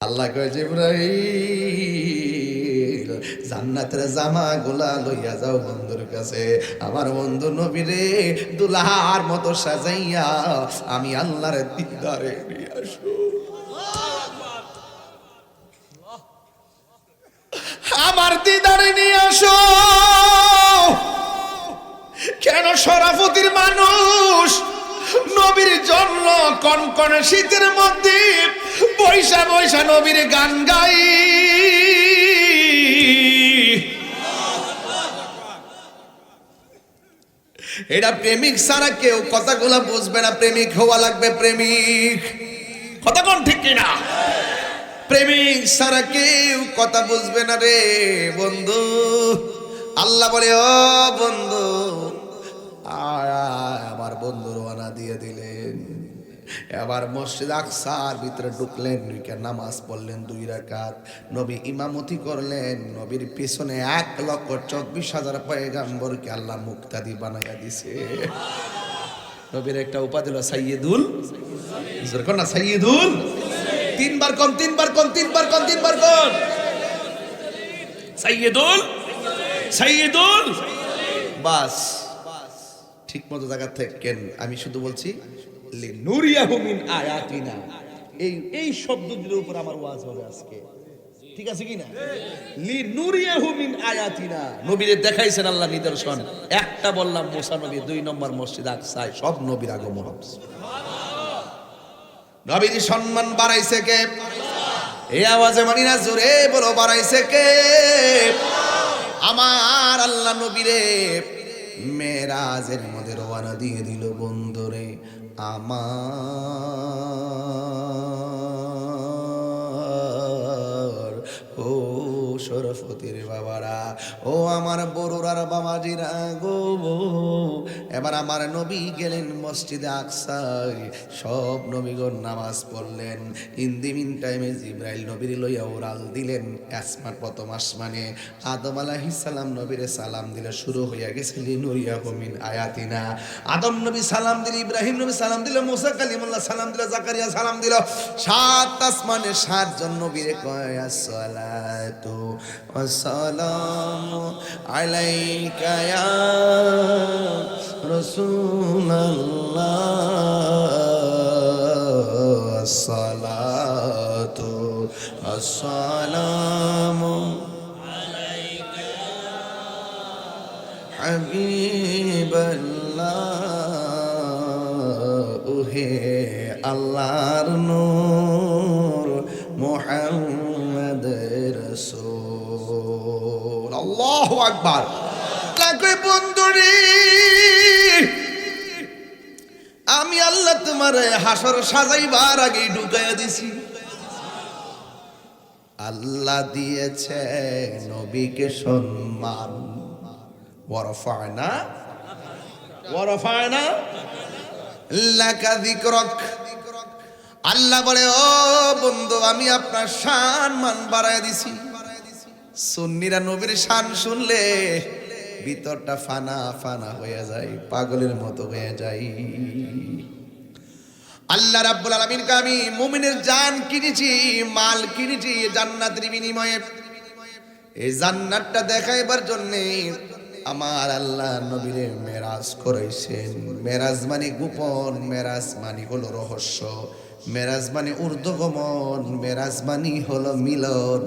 আল্লাহ কয় জিবরাইল জান্নাতের জামাগুলা লইয়া যাও বন্ধুর কাছে। আমার বন্ধু নবীরে দুলহার মতো সাজাইয়া আমি আল্লাহর দিদারে নিয়ে আসো। আমার দিদারে নিয়ে আসো। কেন শরাফতির মানুষ নবীর জন্য কনকনে শীতের মধ্যে বৈশা বৈশা নবীর গান গাই। এটা প্রেমিক ছাড়া কেউ কথাগুলা বুঝবে না। প্রেমিক হওয়া লাগবে, প্রেমিক। কথা কোন ঠিক কিনা? প্রেমিক ছাড়া কেউ কথা বুঝবে না রে বন্ধু। আল্লাহ বলে, ও বন্ধু আমার বন্ধু রওনা দিয়ে দিলেন। এবার মসজিদ আকসার ভিতরে ঢুকলেন, নামাজ পড়লেন 2 রাকাত। নবী ইমামতি করলেন। নবীর পিছনে 1,24,000 পয়গাম্বরকে আল্লাহ মুক্তাদি বানাইয়া দিছে। নবীর একটা উপাধি হলো সাইয়্যিদুল, জোর না সাইয়্যিদুল। 3বার কোন সাইয়্যিদুল, সাইয়্যিদুল। বাস ঠিক মতো জায়গা থেকেন। আমি শুধু বলছি লিনুরিয়াহু মিন আয়াতিনা। এই শব্দটির উপর আমার ওয়াজ হবে আজকে, ঠিক আছে কি না? লিনুরিয়াহু মিন আয়াতিনা। নবীরে দেখাইছেন আল্লাহ নিদর্শন। একটা বললাম মুসা নবী, 2 নম্বর মসজিদ আকসায় সব নবীর আগমন হবে। নবীর সম্মান বাড়াইছে কে? এই আওয়াজে মানি না, জোরে বলো বাড়াইছে কে? আমার আল্লাহ নবীরে মেরাজের মধ্যে রওনা দিয়ে দিল বন্ধুরে। আমার ও শরফতির বাবারা, ও আমার বড়ুরার বাবাজিরা গো, এবার আমার নবী গেলেন মসজিদে আকসায়। সব নবীগণ নামাজ পড়লেন। ইন দি মিন টাইমে জিবরাইল নবীর লইয়া ওরাল দিলেন প্রথম আসমানে। আদম আলাইহিস সালাম নবীরে সালাম দিলে শুরু হইয়া গেছে লিনুরিয়াহু মিন আয়াতিনা। আদম নবী সালাম দিল, ইব্রাহিম নবী সালাম দিল, মুসা কালিমুল্লাহ সালাম দিল, জাকারিয়া সালাম দিল। 7 আসমানে 7 জন নবীরে কয় আসসালাতু ওয়াসসালামু আলাইকা ইয়া রাসূলুল্লাহ, আসসালাতু ওয়াসসালামু আলাইকা ইয়া হাবিবাল্লাহ। ওহে আল্লাহর নূর মুহাম্মদ রাসূল। আল্লাহু আকবার। লাগবে বন্ধুরে, আমি আল্লাহ তোমারে হাসর সাজাইবার আগে ঢুকাইয়া দিছি। আল্লাহ দিয়েছে নবীকে সম্মান। ওয়ারফা'না লাকা যিকরাক। আল্লাহ বলে, ও বন্ধু আমি আপনার শান মান বাড়ায় দিছি। সুন্নিরা নবীর শান শুনলে ভিতরটা ফানা ফানা হয়ে যায়, পাগলের মতো হয়ে যায়। আল্লাহ রাব্বুল আলামিনকে আমি মুমিনের জান কিনেছি, মাল কিনেছি জান্নাতের বিনিময়ে। এই জান্নাতটা দেখাইবার জন্য আমার আল্লাহ নবীরে মেরাজ করাইছেন। মেরাজ মানে গোপন, মেরাজ মানে হলো রহস্য, মেরাজ মানে ঊর্ধ্বগমন, মেরাজ মানে হলো মিলন,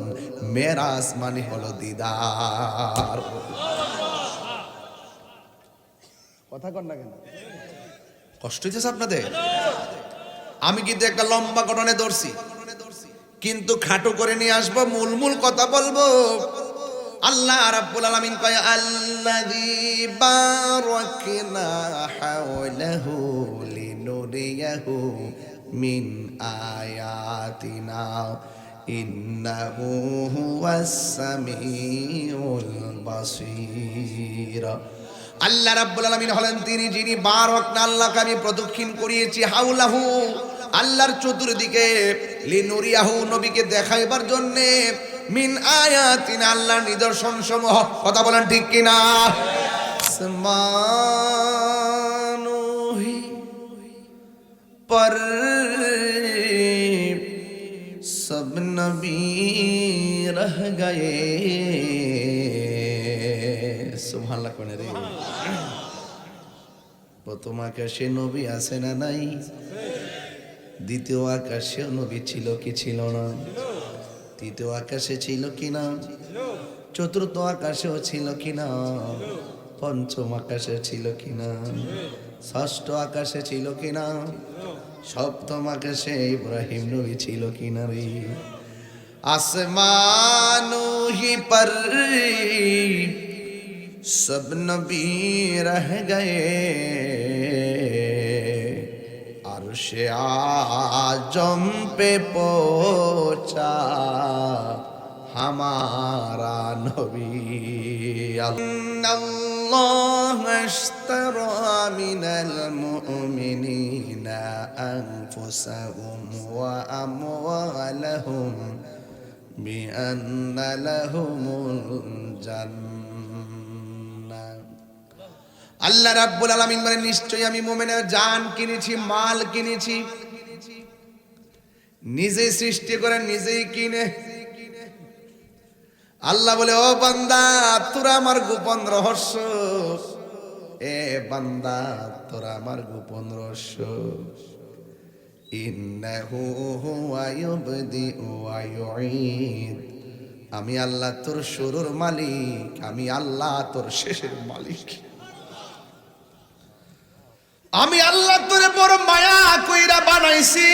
মেরাজ মানে হলো দিদার। কথা কন না কেন? কষ্ট হইতেছে আপনাদের? আমি কিন্তু একটা লম্বা ঘটনা ধরছি, কিন্তু খাটো করে নিয়ে আসবো, মূল কথা বলবো। আল্লাহ রাব্বুল আলামিন কয় আল্লাযী বারাকনা হাওলাহু লিনুরিয়াহু মিন আয়াতিনা ইন্নাহু হুয়াস সামিউল বাসীর। আল্লাহ রাব্বুল আলামিন হলেন তিনি যিনি বারাকনা, আল্লাহকে আমি প্রদক্ষিণ করিয়েছি, হাওলাহু আল্লাহর চতুর্দিকে, লিনুরিয়াহু নবীকে দেখাইবার জন্যে, মিন আয়াতিনা আল্লাহর নিদর্শন সমূহ। কথা বলেন ঠিক কিনা? আসমানুহি पर सब नबी रह गए সুবহানাল্লাহ কোনে রে প্রথম আকাশে নবী আছে না নাই দ্বিতীয় আকাশে নবী ছিল কি ছিল না তৃতীয় আকাশে ছিল কি না চতুর্থ আকাশেও ছিল কি না পঞ্চম আকাশে ছিল কি না ষষ্ঠ আকাশে ছিল কি না সপ্তম আকাশে ইব্রাহিম নবী ছিল কি না রে আসমানো হি পর সব নবী রহ গয়ে আরশে আজম पे पहुंचा हमारा नबी अल्लाह अश्तरा मिनल मुमिनीना अनफुसहुम व अमवालहुम बिअन्ना लहुमुल जान्नाह আল্লাহ রাব্বুল আলামিন বলেন নিশ্চয়ই আমি মুমিনের জান কিনেছি মাল কিনেছি নিজে সৃষ্টি করে নিজেই কিনে আল্লাহ বলে ও বান্দা তোরা আমার গোপন রহস্য এ বান্দা তোরা আমার গোপন রহস্য ইন্নাহু হুয়া ইউবদি ওয়া ইউঈদ আমি আল্লাহ তোর শুরুর মালিক আমি আল্লাহ তোর শেষের মালিক আমি আল্লাহ তোরে বড় মায়া কইরা বানাইছি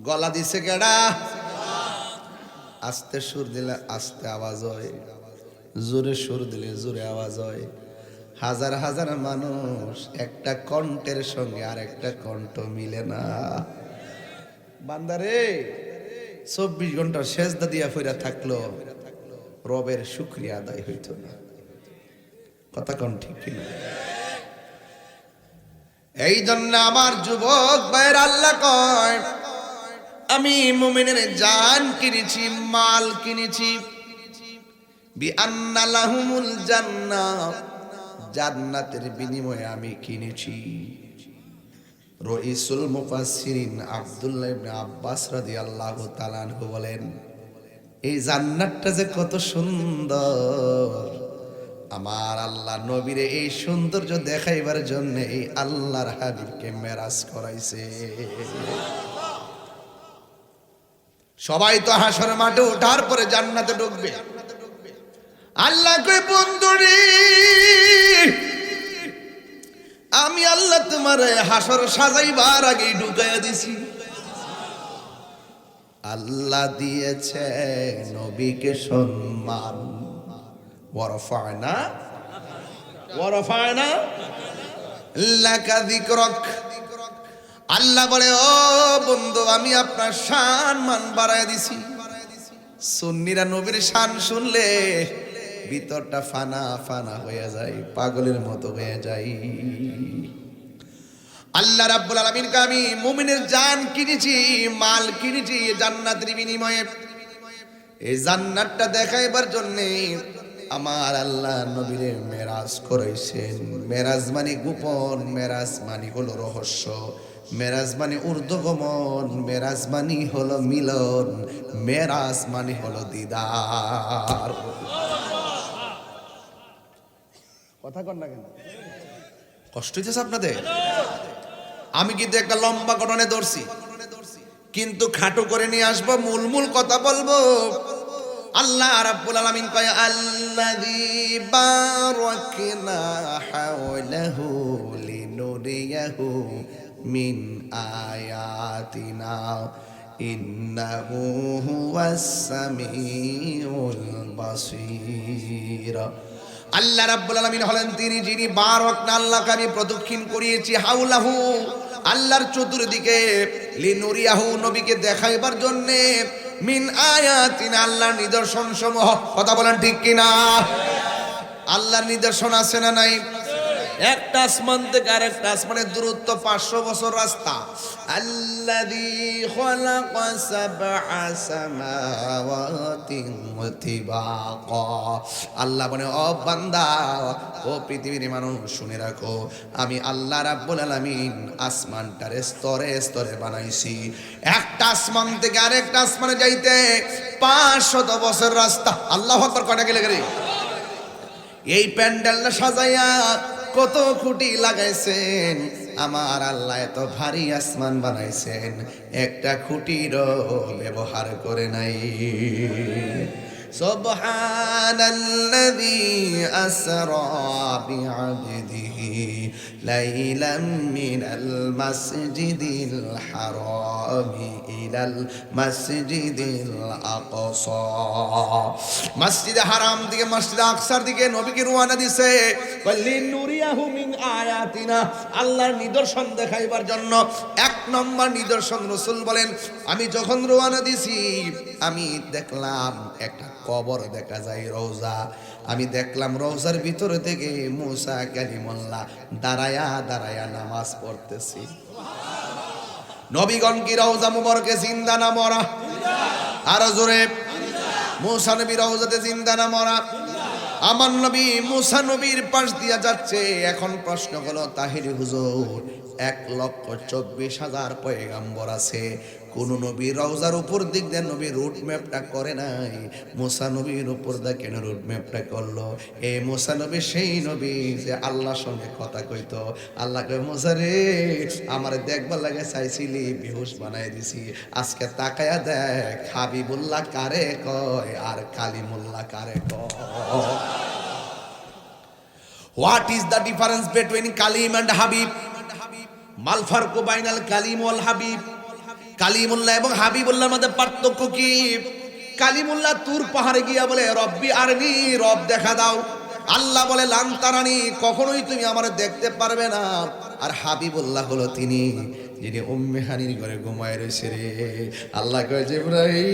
গলা দিছে কেডা আস্তে সুর দিলে আস্তে আওয়াজ হয় জোরে সুর দিলে জোরে আওয়াজ হয় হাজার হাজার মানুষ একটা কণ্ঠের সঙ্গে আর একটা কণ্ঠ মিলে না বান্দারে 24 ঘন্টা সেজদা দিয়া ফিরা থাকলো রবের শুকরিয়া আদায় হইত না কথা কোন ঠিক কিনা এই জন্য আমার যুবক ভাইয়ের আল্লাহ কয় আমি মুমিনের জান কিনেছি মাল কিনেছি বিআন্না লাহুমুল জান্নাহ জান্নাতের বিনিময়ে আমি কিনেছি রাইসুল মুফাসসিরিন আব্দুল্লাহ ইবনে আব্বাস রাদিয়াল্লাহু তাআলা আনহু বলেন এই জান্নাতটা যে কত সুন্দর আমার আল্লাহ নবীরে এই সৌন্দর্য দেখাইবার জন্য এই আল্লাহর হাবিবকে মেরাজ করাইছে সবাই তো হাসর মাঠে ওঠার পরে জান্নাতে ঢুকবে আল্লাহ কই বন্ধুরে আমি আল্লাহ তোমারে হাসর সাজাইবার আগে ঢুকাইয়া দিছি আল্লাহ দিয়েছে নবীকে সম্মান ওয়ারফা'না লাকা যিকরাক আল্লাহ বলে ও বন্ধু আমি আপনার শান মান বাড়ায় দিছি সুন্নিরা নবীর শান শুনলে ভিতরটা ফানা ফানা হয়ে যায় পাগলের মতো হয়ে যায় আল্লাহ রাব্বুল আলামিন কে আমি মুমিনের জান কিনেছি মাল কিনেছি জান্নাতের বিনিময়ে এই জান্নাতটা দেখাইবার জন্য আমার আল্লাহ নবীরে মেরাজ করাইছেন মেরাজ মানে গোপন মেরাজ মানে হলো রহস্য মেরাজ মানে ঊর্ধ্বগমন মেরাজ মানে হলো মিলন মেরাজ মানে হলো দিদার কথা কন না কেন কষ্ট হইতেছে আপনাদের আমি কিন্তু একটা লম্বা ঘটনা ধরছি কিন্তু খাটো করে নিয়ে আসবো মূল মূল কথা বলবো আল্লাহ রাব্বুল আলামিন কয় আল্লাযী বারাকনা হাওলাহু লিনুরিয়াহু মিন আয়াতিনা ইন্নাহু হুয়াস সামিউল বাসীর আল্লাহ রাব্বুল আলামিন হলেন তিনি যিনি বারাকনা আল্লাহকে আমি প্রদক্ষিণ করিয়েছি হাওলাহু আল্লাহর চতুর্দিকে লিনুরিয়াহু নবীকে দেখাইবার জন্য মিন আয়াতিনা আল্লাহর নিদর্শন সমূহ কথা বলেন ঠিক কিনা আল্লাহর নিদর্শন আছে না নাই একটা আসমান থেকে আরেকটা আসমানের দূরত্ব 500 বছর রাস্তা। আল্লাযী খালাকা সাবআ সামাওয়াতিন তিবাকা। আল্লাহ বলে, ও বান্দা, ও পৃথিবীর মানুষ, শুনে রাখো, আমি আল্লাহ রাব্বুল আলামিন আসমানটারে স্তরে স্তরে বানাইছি। একটা আসমান থেকে আরেকটা আসমানে যাইতে 500 বছর রাস্তা। আল্লাহু আকবার। কয়টা গেলে গেলে এই প্যান্ডেলটা সাজাইয়া কত খুঁটি লাগাইছেন আমার আল্লাহ, এত ভারী আসমান বানাইছেন, একটা খুঁটিরও ব্যবহার করে নাই। সুবহানাল্লাযী আসরা বিআবদিহি লাইলাম মিনাল মাসজিদিল হারামি ইলাল মাসজিদিল আকসা। মসজিদে হারাম থেকে মসজিদে আকসার দিকে নবীকে রওনা দিয়েছে, লিনুরিয়াহু মিন আয়াতিনা, আল্লাহর নিদর্শন দেখাইবার জন্য। এক নম্বর নিদর্শন রাসূল বলেন, আমি যখন রওনা দিছি আমি দেখলাম একটা কবর দেখা যায়, রওজা। আমি দেখলাম রওজার ভিতরে থেকে মুসা কালিমুল্লাহ দাঁড়ায়া দাঁড়ায়া নামাজ পড়তেছি। নবীগণ কি রওজা মুবারকে জিন্দা না মরা? আরো জোরে। মুসা নবী রওজাতে জিন্দা না মরা? আমার নবী মুসা নবীর পাশ দিয়া যাচ্ছে। এখন প্রশ্ন হলো, তাহির হুজুর 1,24,000 পয়গাম্বর আছে, কোন নবী রওজার উপর দিক দিয়ে নবী রুট ম্যাপটা করে নাই, মুসা নবীর উপর দিয়ে কেন রুট ম্যাপটা করলো? এই মুসা নবী সেই নবী যে আল্লাহর সঙ্গে কথা কইতো। আল্লাহ কয়, মুসা রে, আমার দেখবার লাগে চাইছিলি, বেহুশ বানাই দিছি, আজকে তাকায়া দেখ হাবিবুল্লাহ কারে কয় আর কালিমুল্লাহ কারে কয়। What is the difference between Kalim and Habib? মাল ফারকু বাইনাল কালিম ওয়াল হাবিব। কালিমুল্লাহ এবং হাবিবুল্লাহর মধ্যে পার্থক্য কি? কালিমুল্লাহ তুর পাহাড়ে গিয়া বলে, রব্বি আরনি, রব দেখা দাও। আল্লাহ বলে, লান তারানি, কখনোই তুমি আমার দেখতে পারবে না। আর হাবিবুল্লাহ হলো তিনি যিনি উম্মে হানির ঘরে ঘুমায় রয়েছে রে। আল্লাহ কয়, জিবরাইল,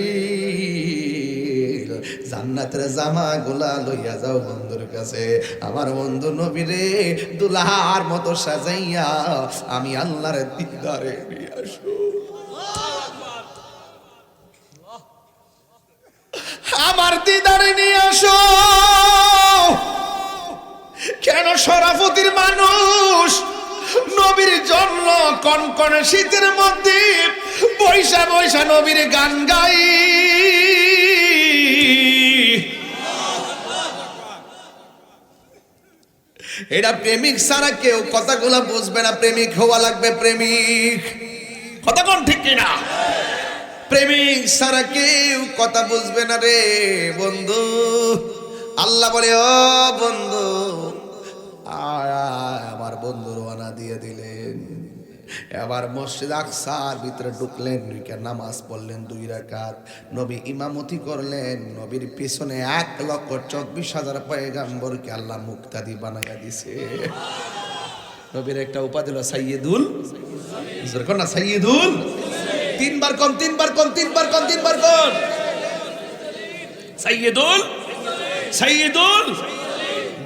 জান্নাতের জামা গুলা লইয়া যাও বন্ধুর কাছে, আমার বন্ধু নবীরে দুলাহার মতো সাজাইয়া আমি আল্লাহর দিদারে নিয়ে আসো। আমার দিদারে নিয়ে আসো। কেন? শরাফতির মানুষ নবীর জন্য কনকনে শীতের মধ্যে বৈশা বৈশা নবীর গান গাই। এটা প্রেমিক ছাড়া কেউ কথাগুলা বুঝবে না। প্রেমিক হওয়া লাগবে, প্রেমিক। কথা কোন ঠিক কিনা? প্রেমিক ছাড়া কেউ কথা বুঝবে না রে বন্ধু। আল্লাহ বলে, ও বন্ধু, আমার বন্ধু রওনা দিয়ে দিলেন। এবার মসজিদ আকসার ভিতরে ঢুকলেন, নামাজ পড়লেন 2 রাকাত। নবী ইমামতি করলেন। নবীর পিছনে 1,24,000 পয়গাম্বরকে আল্লাহ মুক্তাদি বানাইয়া দিছে। নবীর একটা উপাধি হলো সাইয়্যিদুল, না সাইয়্যিদুল, 3 বার কোন, 3 বার কোন, 3 বার কোন, 3 বার কোন, সাইয়্যিদুল, সাইয়্যিদুল।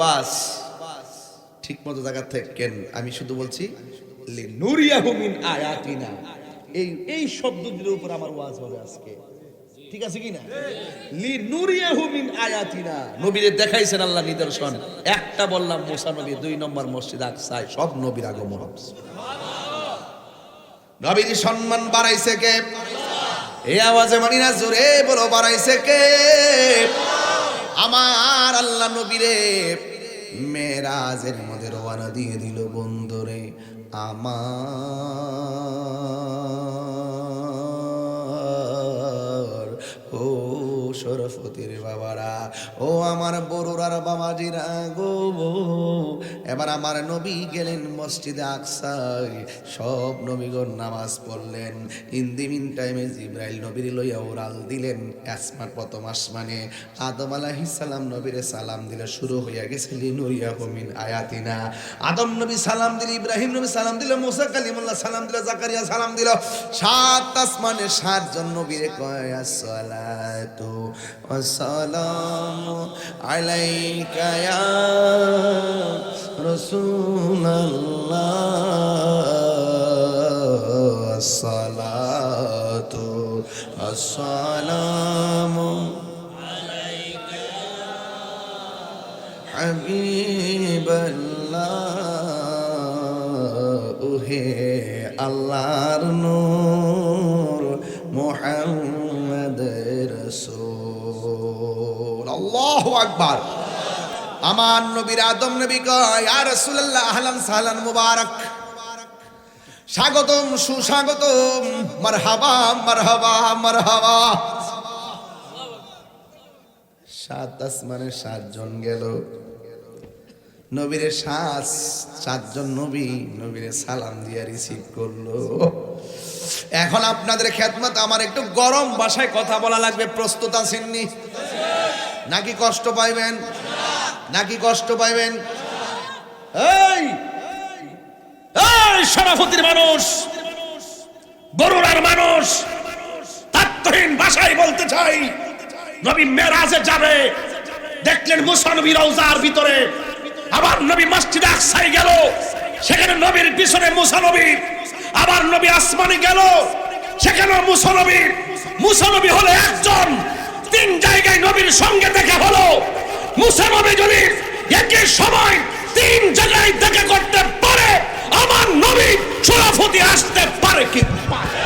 বাস ঠিক মতো জায়গা থেকেন। আমি শুধু বলছি লিনুরিয়াহু মিন আয়াতিনা, এই শব্দটির উপর আমার ওয়াজ হবে আজকে, ঠিক আছে কি না? লিনুরিয়াহু মিন আয়াতিনা, নবীরে দেখাইছেন আল্লাহ নিদর্শন। একটা বললাম মুসা নবী, 2 নম্বর মসজিদ আকসায় সব নবীর আগমন হচ্ছে। নবীর সম্মান বাড়াইছে কে? এই আওয়াজে মানি না, জোরে বলো, বাড়াইছে কে? আমার আল্লাহ নবীরে মেরাজের মধ্যে রওনা দিয়ে দিল। বন্ধুরে আমার, ও শরফতির বাবারা, ও আমার বড়ুরার বাবাজিরা গো, এবার আমার নবী গেলেন মসজিদে আকসায়। সব নবীগণ নামাজ পড়লেন। ইন দি মিন টাইমে জিবরাইল নবীর লইয়া উড়াল দিলেন আসমান, প্রথম আসমানে। আদম আলাইহিস সালাম নবীরে সালাম দিলে শুরু হইয়া গেছে লিনুরিয়াহু মিন আয়াতিনা। আদম নবী সালাম দিল, ইব্রাহিম নবী সালাম দিল, মুসা কালিমুল্লাহ সালাম দিল, জাকারিয়া সালাম দিল। 7 আসমানে 7 জন নবীরে কয় আসসালাতু ওয়াসসালামু আলাইকা ইয়া রাসূলাল্লাহ আসসালাতু আসসালামু আলাইকা ইয়া হাবিবাল্লাহ ওহে আল্লাহর নূর মুহাম্মদ রাসূল আল্লাহু আকবার আমার নবীর আদম নবী কয় ইয়া রাসূলুল্লাহ আহলান সাহলান মুবারক স্বাগতম সুস্বাগতম মারহাবা মারহাবা মারহাবা সাত আসমানে সাতজন গেল নবীরে সাতজন নবীরে সালাম দিয়ে রিসিভ করলো এখন আপনাদের খেদমত আমার একটু গরম ভাষায় কথা বলা লাগবে প্রস্তুত আছেননি নাকি কষ্ট পাইবেন নাকি কষ্ট পাইবেন এই শরাফতির মানুষ বরুড়ার মানুষ তাৎহীন ভাষায় বলতে চাই নবী মেরাজে যাবে দেখলেন মুসা নবী রওজার ভিতরে আবার নবী মসজিদে আকসায় গেল সেখানে নবীর পিছনে মুসা নবী আবার নবী আসমানে গেল সেখানে মুসা নবী হলো একজন তিন জায়গায় নবীর সঙ্গে দেখা হলো মুসা নবী যদি একই সময় তিন জায়গায় দেখা করতে পারে আমার নবী শরাফতি আসতে পারে কি পারে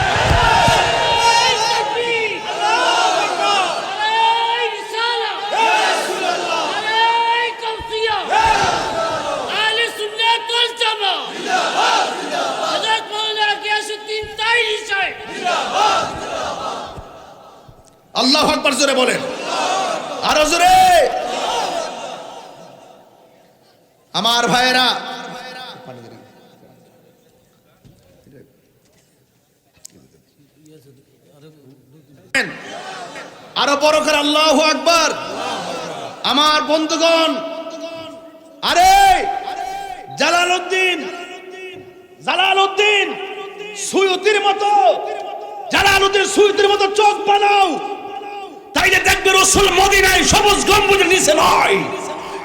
আল্লাহু আকবার জোরে বলেন আরো জোরে আমার ভাইয়েরা আরো বড় করে আল্লাহু আকবার আমার বন্ধুগণ আরে জালালউদ্দিন সুয়ুতির মতো চোখ বানাও তাইলে দেখবে রাসূল মদিনায় সবুজ গম্বুজের নিচে নয়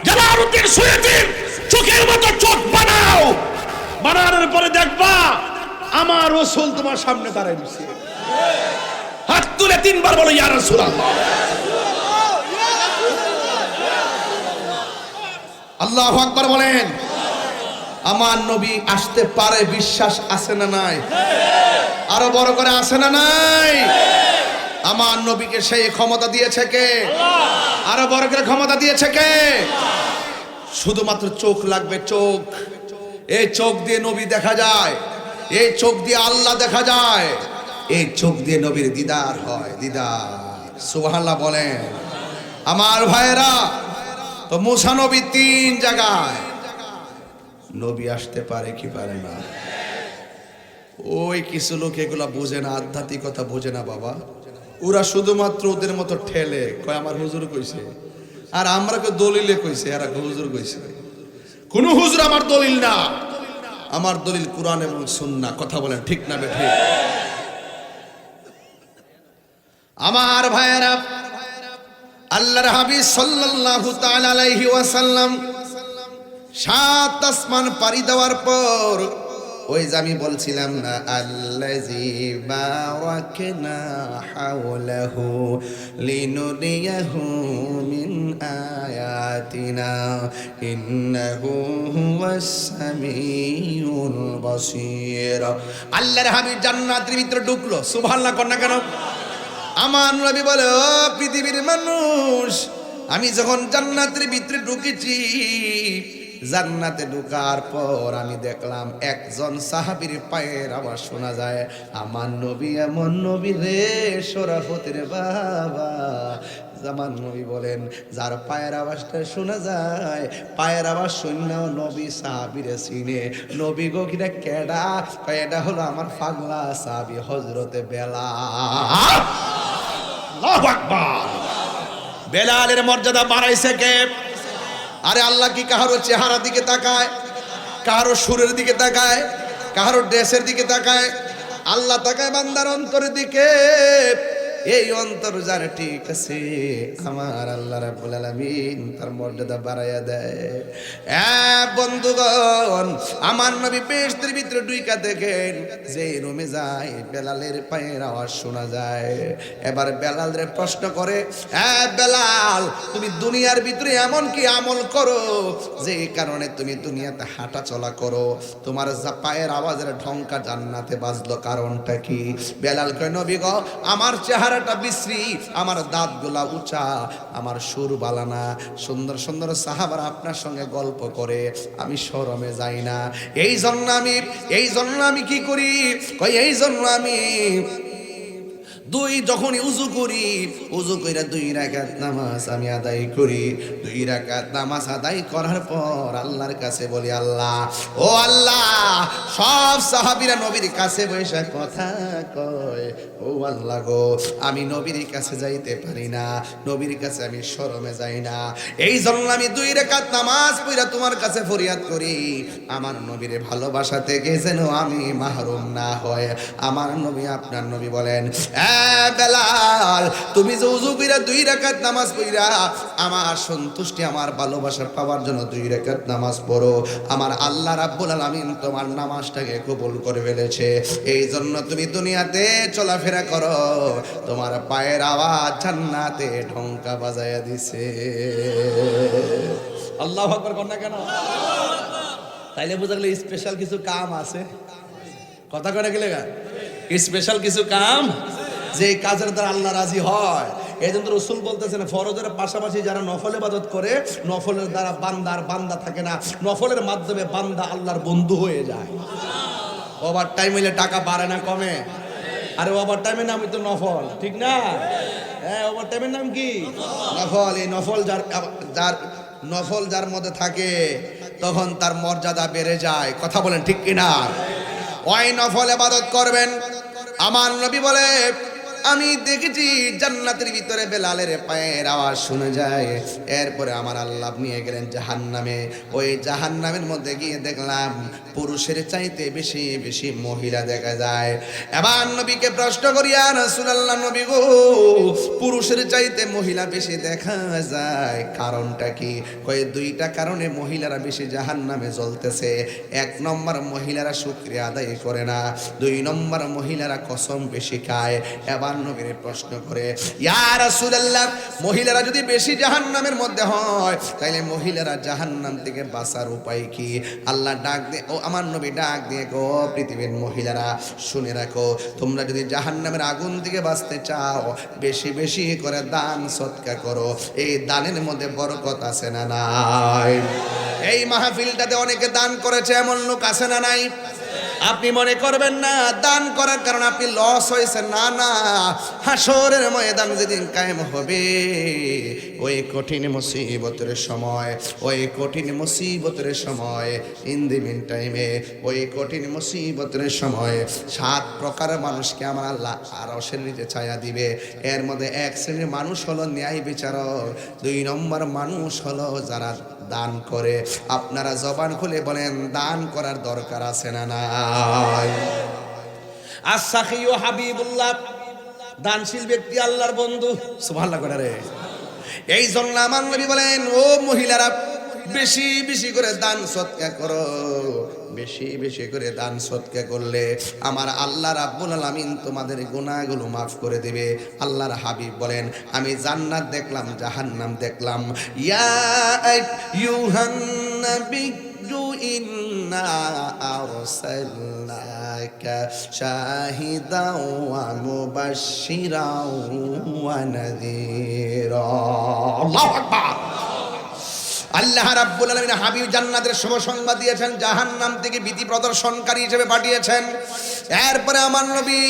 জালালউদ্দিন সুয়ুতির চোখের মতো চোখ বানাও বানানোর পরে দেখবা আমার রাসূল তোমার সামনে দাঁড়ায় রয়েছে হাত তুলে তিনবার বলো ইয়া রাসূলুল্লাহ আল্লাহু আকবার বলেন আমার নবী আসতে পারে বিশ্বাস আছে না নাই আরো বড় করে আছে না নাই আমার নবীকে সেই ক্ষমতা দিয়েছে কে আরো বড় করে ক্ষমতা দিয়েছে কে শুধুমাত্র চোখ লাগবে চোখ এই চোখ দিয়ে নবী দেখা যায় এই চোখ দিয়ে আল্লাহ দেখা যায় এই চোখ দিয়ে নবীর দিদার হয় দিদার সুবহানাল্লাহ বলেন আমার ভাইয়েরা তো মুসা নবী তিন জায়গায় নবী আসতে পারে কি পারে না ওই কিছু লোক এগুলা বোঝে না আধ্যাত্মিকতা বোঝে না বাবা ওরা শুধুমাত্র ওদের মতো ঠেলে কয় আমার হুজুর কইছে আর আমরা কে দলিলে কইছে আর হুজুর কইছে কোন হুজুর আমার দলিল না আমার দলিল কোরআন এবং সুন্নাহ কথা বলেন ঠিক না বেঠিক আমার ভাইয়েরা আল্লাহর হাবিব সাল্লাল্লাহু তাআলা আলাইহি ওয়াসাল্লাম সাত আসমান পাড়ি দেওয়ার পর ওই যে আমি বলছিলাম না আল্লাযী বারাকনা হাওলাহু লিনুরিয়াহু মিন আয়াতিনা ইন্নাহু হুয়াস সামিউল বাসীর আল্লাহর হাবিব জান্নাতের ভিতরে ঢুকলো সুবহানাল্লাহ কর না কেন আমার নবী বলে ও পৃথিবীর মানুষ আমি যখন জান্নাতের ভিতরে ঢুকেছি জান্নাতে ঢোকার পর আমি দেখলাম একজন সাহাবীর পায়ের আওয়াজ শোনা যায় আমার নবী এমন নবী রে শরাফতের বাবা জামান নবী বলেন যার পায়ের আওয়াজটা শোনা যায় পায়ের আওয়াজ শুনলেও নবী সাহাবীরে চিনে নবী গো কিরা কেডা এটা হলো আমার পাগলা সাহাবী হযরতে বেলাল আল্লাহু আকবার বেলালের মর্যাদা বাড়াইছে কে আরে আল্লাহ কি কারো চেহারা দিকে তাকায় কারো সুরের দিকে তাকায় কারো ড্রেসের দিকে তাকায় আল্লাহ তাকায় বান্দার অন্তরের দিকে এই অন্তর যার ঠিক আছে আমার আল্লাহ রাব্বুল আলামিন তার মর্যাদা বাড়াইয়া দেয়। বন্ধুগণ, আমার নবী বেহেশতের ভিতরে ঢুইকা দেখেন যে রুমে যায় বেলালের পায়ের আওয়াজ শোনা যায়। এবার বেলালরে প্রশ্ন করে, বেলাল, তুমি দুনিয়ার ভিতরে এমন কি আমল করো যে কারণে তুমি দুনিয়াতে হাঁটা চলা করো, তোমার পায়ের আওয়াজের ঢঙ্কা জান্নাতে বাজলো, কারণটা কি? বেলাল কয়, নবী গো, আমার চেহারাটা বিশ্রী, আমার দাঁতগুলা উঁচা, আমার সুর বালানা, সুন্দর সুন্দর সাহাবারা আপনার সঙ্গে গল্প করে, আমি শরমে যাই না, এই জন্য আমি কি করি? কই এই জন্য আমি যখনই উজু করি, উজু কইরা 2 রাকাত নামাজ আমি আদায় করি। 2 রাকাত নামাজ আদায় করার পর আল্লাহর কাছে বলি, আল্লাহ, ও আল্লাহ, সব সাহাবীরা নবীর কাছে বসে কথা কয়, ও আল্লাহ গো, আমি নবীর কাছে যাইতে পারি না, নবীর কাছে আমি শরমে যাই না, এই জন্য আমি 2 রাকাত নামাজ পড়া তোমার কাছে ফরিয়াদ করি, আমার নবীর ভালোবাসা থেকে যেন আমি মাহরুম না হয়। আমার নবী, আপনার নবী বলেন, বেলাল, তুমি যে উযু কইরা 2 রাকাত নামাজ পড়া আমার সন্তুষ্টি, আমার ভালোবাসা পাওয়ার জন্য 2 রাকাত নামাজ পড়ো, আমার আল্লাহ রাব্বুল আলামিন তোমার নামাজটাকে কবুল করে ফেলেছে, এই জন্য তুমি দুনিয়াতে চলাফেরা করো, তোমার পায়ের আওয়াজ জান্নাতে ঢঙ্কা বাজায়া দিছে। আল্লাহু আকবার কর না কেন? তাইলে বোঝা গেল স্পেশাল কিছু কাম আছে, কথা করে গেলে স্পেশাল কিছু কাম, যে কাজের দ্বারা আল্লাহ রাজি হয়। এই জন্য রাসূল বলতেছেন, ফরজের পাশাপাশি যারা নফল ইবাদত করে, নফলের দ্বারা বান্দা থাকে না, নফলের মাধ্যমে বান্দা আল্লাহর বন্ধু হয়ে যায়। ওভার টাইম হইলে টাকা বাড়ে না কমে? আরে ওভার টাইমের নামই তো নফল, ঠিক না? হ্যাঁ, ওভার টাইমের নাম কি? নফল। এই নফল যার মধ্যে থাকে তখন তার মর্যাদা বেড়ে যায়, কথা বলেন ঠিক কিনা? ওই নফল ইবাদত করবেন। আমার নবী বলে, আমি দেখেছি জান্নাতের ভিতরে বেলালের পায়ের আওয়াজ শুনে যায়, এরপরে আমার আল্লাহ নিয়ে গেলেন জাহান্নামে। ওই জাহান্নামের মধ্যে গিয়ে দেখলাম পুরুষের চাইতে বেশি বেশি মহিলা দেখা যায়। এবার নবীকে প্রশ্ন করি, ইয়া রাসূলুল্লাহ, নবী গো, পুরুষের চাইতে মহিলা বেশি দেখা যায়, কারণটা কি? কয় 2টা কারণে মহিলারা বেশি জাহান্নামে জ্বলতেছে। 1 নম্বর, মহিলারা শুকরিয়া আদায় করে না। 2 নম্বর, মহিলারা কসম বেশি খায়। এবার নবীর প্রশ্ন করে, ইয়া রাসূলুল্লাহ, মহিলারা যদি বেশি জাহান্নামের মধ্যে হয় তাইলে মহিলারা জাহান্নাম থেকে বাঁচার উপায় কি? আল্লাহ ডাক দিয়ে, ও আমার নবী ডাক দিয়ে, গো পৃথিবীর মহিলারা, শুনে রাখো, তোমরা যদি জাহান্নামের আগুন থেকে বাঁচতে চাও, বেশি বেশি করে দান সদকা করো, এই দানের মধ্যে বরকত আছে না নাই? এই মাহফিলটাতে অনেকে দান করেছে, এমন লোক আছে না নাই? আপনি মনে করবেন না দান করার কারণে আপনি লস হয়েছে, না না, হাসরের ময়দান যেদিন কায়েম হবে, ওই কঠিন মুসিবতের সময়, ইন দি মিন টাইমে, ওই কঠিন মুসিবতের সময় 7 প্রকার মানুষকে আমার আল্লাহ আরশের নিচে ছায়া দিবে। এর মধ্যে 1 শ্রেণীর মানুষ হলো ন্যায় বিচারক, 2 নম্বর মানুষ হলো যারা দান করে। আপনারা জবান খুলে বলেন, দান করার দরকার আছে না নাই? আস-সাখিয়ু হাবিবুল্লাহ, দানশীল ব্যক্তি আল্লাহর বন্ধু, সুবহানাল্লাহ করে রে। এই জন্য আমার নবী বলেন, ও মহিলারা, বেশি বেশি করে দান সদকা করো, বেশি বেশি করে দান সদকা করলে আমার আল্লাহ রাব্বুল আলামিন তোমাদের গুনাহগুলো মাফ করে দিবে। আল্লাহর হাবিব বলেন, আমি জান্নাত দেখলাম, জাহান্নাম দেখলাম। ইয়া আইয়ুহান নাবিয়্যু ইন্না আরসালনাকা শাহিদাও ওয়া মুবাশশিরাও ওয়া নাযীরা। আল্লাহু আকবার। আল্লাহ রাব্বুল আলামিন হাবিব জান্নাতের শুভ সংবাদ দিয়েছেন, জাহান্নাম থেকে ভীতি প্রদর্শনকারী হিসেবে পাঠিয়েছেন। এরপরে আমার নবী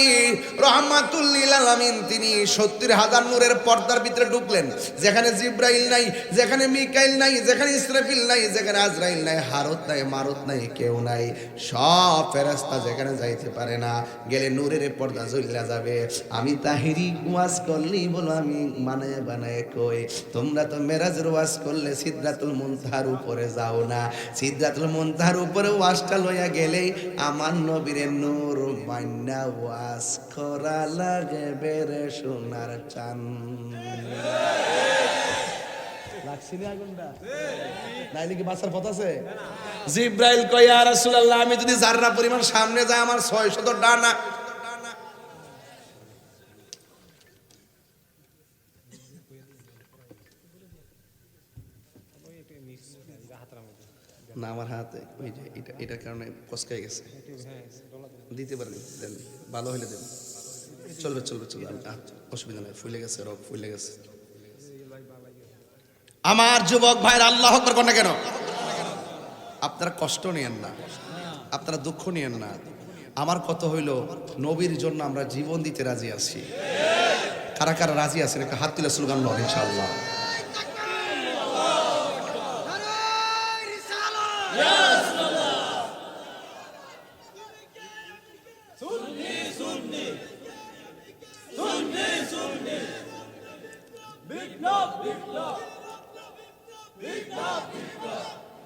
রাহমাতুল লিল আলামিন তিনি 70,000 নূরের পর্দার ভিতরে ঢুকলেন, যেখানে জিব্রাইল নাই, যেখানে মিকাইল নাই, যেখানে ইসরাফিল নাই, যেখানে আজরাইল নাই, হারুত নাই, মারুত নাই, কেউ নাই, সব ফেরেশতা যেখানে যাইতে পারে না, গেলে নূরের পর্দা জ্বলিয়া যাবে। আমি তাহিরি ওয়াজ করলেই বলো আমি বানায় বানায় কই, তোমরা তো মেরাজের ওয়াজ করলে সিদরাতুল সিদরাতুল মুনতাহার উপরে যাও না। সিদরাতুল মুনতাহার উপরে ওয়াজটা লইয়া গেলেই আমার নবীর নূর মান্না ওয়াজ করা লাগে বেরে সোনার চান। লাগছিনি আগুনটা? নাইলে কি বাঁচার পথ আছে? জিব্রাইল কয় ইয়া রাসূলুল্লাহ, আমি যদি জাররা পরিমাণ সামনে যাই আমার 600 ডানা। না আমার হাতে ওই যে এটার কারণে ফসকাই গেছে, দিতে পারেন, দেন ভালো হইলে দেন, চলবে চলবে চলবে, অসুবিধা নাই, ফুলে গেছে, রোগ ফুলে গেছে। আমার যুবক ভাইয়ের আল্লাহ আকবার কোন না কেন? আপনারা কষ্ট নিয়েন না, আপনারা দুঃখ নিয়েন না। আমার কথা হইল নবীর জন্য আমরা জীবন দিতে রাজি আছি। কারা কারা রাজি আছেন একটা হাত তুলে স্লোগান বল ইনশাআল্লাহ।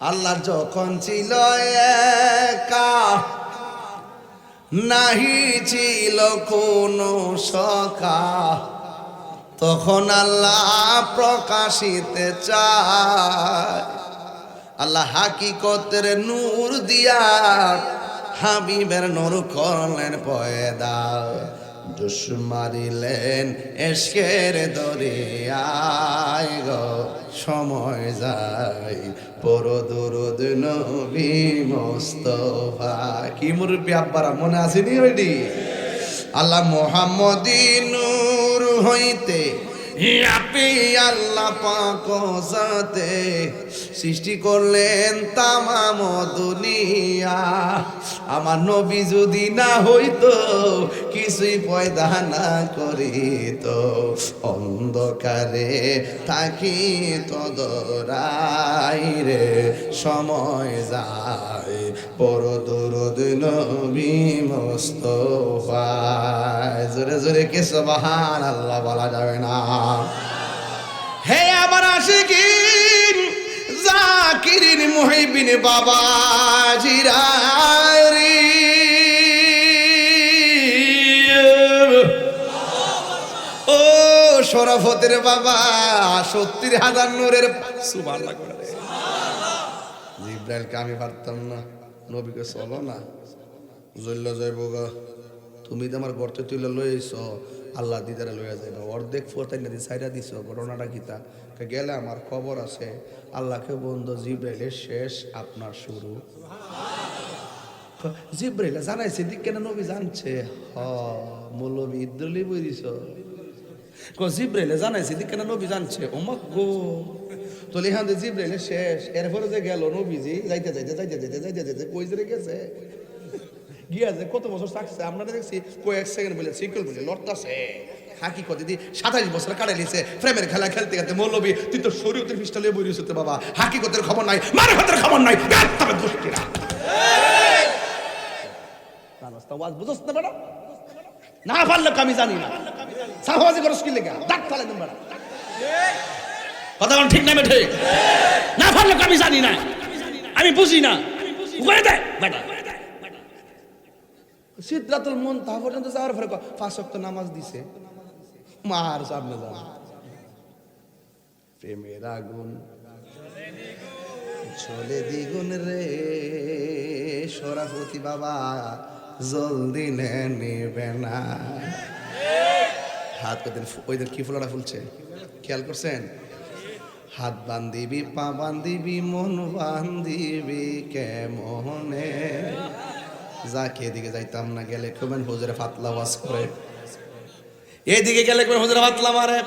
আল্লাহ যখন ছিল একা, নাহি ছিল কোনো সখা, তখন আল্লাহ প্রকাশিতে চায়। আল্লাহ হাকিকতের নূর দিয়া হাবিবের নূর করলেন পয়দা, জোশ মারিলেন এশকের দরিয়ায় গো, সময় যায় পর দুরুদ নবী মুস্তাফা। কি মুরব্বি আব্বারা মনে আসেনি ওইটি? আল্লাহ মুহাম্মদী নূর হইতে আপনি আল্লাহ পাক জাতে সৃষ্টি করলেন তামাম দুনিয়া। আমার নবী যদি না হইতো, কিছুই পয়দা না করিত, অন্ধকারে থাকি তদরাই রে, সময় যায় বড় দুরুদ নবী মুস্তাফা। জোরে জোরে কে সুবহানাল্লাহ বলা যাবে না? হে আমার আশিকিন জাকিরিন মুহিবিন বাবাজিরা রে, ও শরাফতের বাবা 70,000 নূরের সুবহানাল্লাহ করে। জিব্রাইলকে আমি পারতাম না, নবীকে চলো না জল্লা যাইব গা, তুমি তো আমার গর্তে তুলে লইছ, আল্লাহ দিদারে লইয়া যাইবা, অর্ধেক ফোরতাই না সাইরা দিছ, ঘটনাটা কিতা গেলে আমার খবর আছে, আল্লাহকে বন্ধু জিব্রাইলের শেষ আপনার শুরু। জিব্রাইল জানাইছে দিক কেন নবী জানছে? হ মৌলবী ইদ্দলি বইছ জিব্রাইলে জানাইছে দিক কেন নবী জানছে? ওমক গো তোলে হান জিব্রাইলের শেষ। এরপরে যে গেল নবীজি যাইতে যাইতে যাইতে যাইতে যাইতে যাইতে কই যে গেছে গিয়া যে কত বছর থাকছে আমরা দেখছি, কয়েক সেকেন্ড বলে সিকল বলে লড়তাছে। হাকিকত দিদি 27 বছর কাটাই লিছে প্রেমের খেলা খেলতে খেলতে। মৌলবী তুই তো শরীয়তের পিস্টলে বই রইছ বাবা, হাকিকতের খবর নাই, মারফতের খবর নাই, তবে দুষ্টিরা ওয়াজ বুঝছ না বেটা? না পারলে আমি জানি না, সাহবাজি করস কি লেগা দাঁত ফালে দেন বেটা। কথা কোন ঠিক না ঠিক? না পারলে আমি জানি না, আমি বুঝি না, উপায় দে বেটা। সিদরাতুল মুনতাহা পর্যন্ত যাওয়ার পরে 5 ওয়াক্ত নামাজ দিছে, মার সামনে যান। প্রেমের আগুন চলে দ্বিগুণ রে, শরাফতি বাবা জলদি নেবে না। হাত ওইদের কি ফুলাটা ফুলছে খেয়াল করছেন? হাত বান্ধিবি, পা বান্ধিবি, মন বান্ধিবি কেমনে। যাকে এদিকে যাইতাম না, গেলে কবেন হুজুরে ফাতলা ওয়াজ করে, এদিকে গেলে কবেন হুজুরে ফাতলা মারে।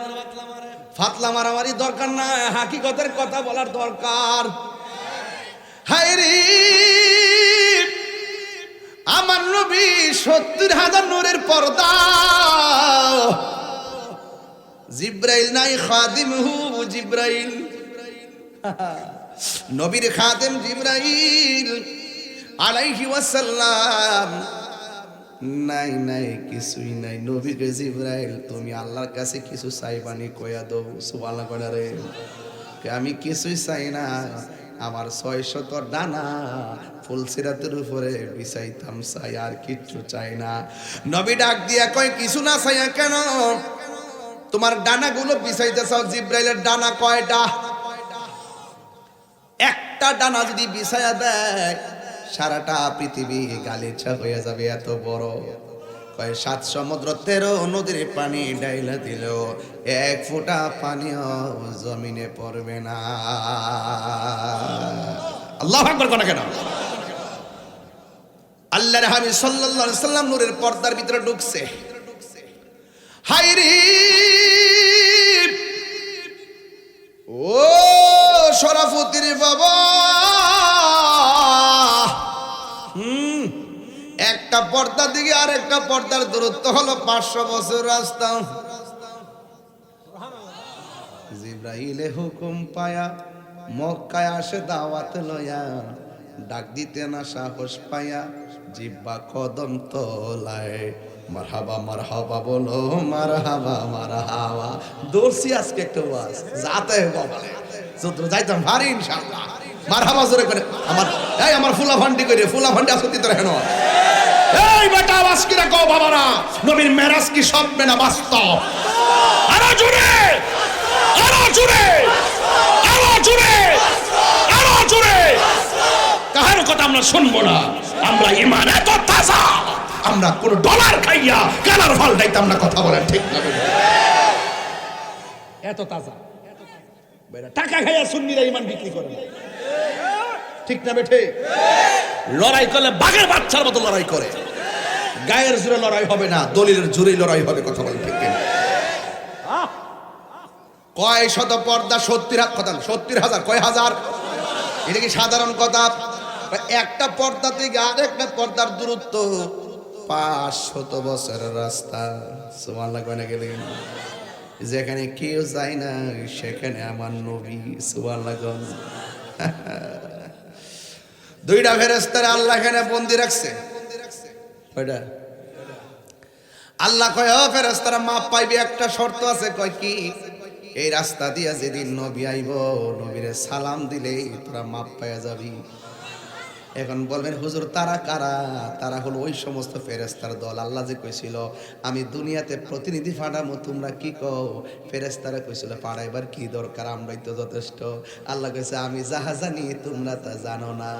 ফাতলা মারামারি দরকার না, হাকিকতের কথা বলার দরকার। হায়রে আমার নবী 70,000 নূরের পর্দা, জিব্রাইল নাই, খাদিমহু জিব্রাইল, নবীর খাদেম জিব্রাইল আলাইহি ওয়াসাল্লাম নাই নাই কিছুই নাই। নবীকে জিব্রাইল তুমি আল্লাহর কাছে কিছু চাইবানি কইয়া দাও, সুবহানাল্লাহ রে। আমি কিছুই চাই না, আমার 600 ডানা ফুলসিরাতের উপরে বিছাইতাম চাই, আর কিচ্ছু চাই না। নবী ডাক দিয়া কয় কিছু না চাইয়া কেন, তোমার ডানাগুলো বিছাইতে চাও? জিব্রাইলের ডানা কয়টা? একটা ডানা যদি বিছায়া দেয় সারাটা পৃথিবী গালিচা হয়ে যাবে, এত বড়। কয় 7 সমুদ্র 13 নদীর পানি ডাইলা দিল 1 ফোঁটা পানিও জমিনে পড়বে না। আল্লাহু আকবার কোন কেন? আল্লাহর হাবিব সাল্লাল্লাহু আলাইহি সাল্লাম নূরের পর্দার ভিতরে ঢুকছে। হায়রে ও শরাফুদ্দিন বাবা, একটা পর্দার দিকে আর একটা পর্দার দূরত্ব হলো 500 বছর রাস্তা। জিব্রাইলে হুকুম পায়া মক্কায় আসে দাওয়াত লয়া, ডাক দিতে না সাহস পায়া জিব্বা কদম তোলায়, মারহাবা মারহাবা বলো, মারহাবা মারহাবা। দৌড়ছি আজকে একটু ওয়াজ যাতে বলে যত যাইতাম ভারী ইনশাআল্লাহ। মারহাবা জোরে করে আমার ফুলা ভান্ডি করে, ফুলা ভান্ডি আসতে তো হেন। এই বেটা আওয়াজ কি রাখো বাবারা, নবীর মেরাজ কি স্বপ্ন না বাস্তব? আরো জোরে, আরো জোরে, আরো জোরে, আরো জোরে। কাহার কথা আমরা শুনবো না, আমরা ঈমান এত তাজা, আমরা কোন ডলার খাইয়া কালার ফল দাইতাম না। কথা বলেন ঠিক না? এত তাজা বেটা টাকা খাইয়া সুন্নিরা ঈমান বিক্রি করে না, ঠিক না বেঠে? লড়াই করলে বাঘের বাচ্চার মতো লড়াই করে, গায়ের জোরে লড়াই হবে না, দলিলের জোরে লড়াই হবে। কথা বলেন ঠিক না? কয় শত পর্দা? 70,000 কয় হাজার? এটা কি সাধারণ কথা? একটা পর্দা থেকে আরেকটা পর্দার দূরত্ব 500 বছরের রাস্তা। সুবহানাল্লাহ কয় না গেলেন? যেখানে কেউ যায় না সেখানে আমার নবী। সুবহানাল্লাহ। দুইটা ফেরেশতারে আল্লাহ এখানে বন্দি রাখছে। কয়টা? আল্লাহ কয় ও ফেরেশতারা মাপ পাইবে, একটা শর্ত আছে। কয় কি? এই রাস্তা দিয়া যেদিন নবী আইব, নবীরে সালাম দিলেই তোরা মাপ পাইয়া যাবি। এখন বলবেন হুজুর তারা কারা? তারা হলো ওই সমস্ত ফেরেশতার দল। আল্লাহ যে কইছিল আমি দুনিয়াতে প্রতিনিধি পাঠাবো, তোমরা কি কও? ফেরেশতারা কইছিল পাঠাইবার কি দরকার, আমরাই তো যথেষ্ট। আল্লাহ কইছে আমি যাহা জানি তোমরা তা জানো না।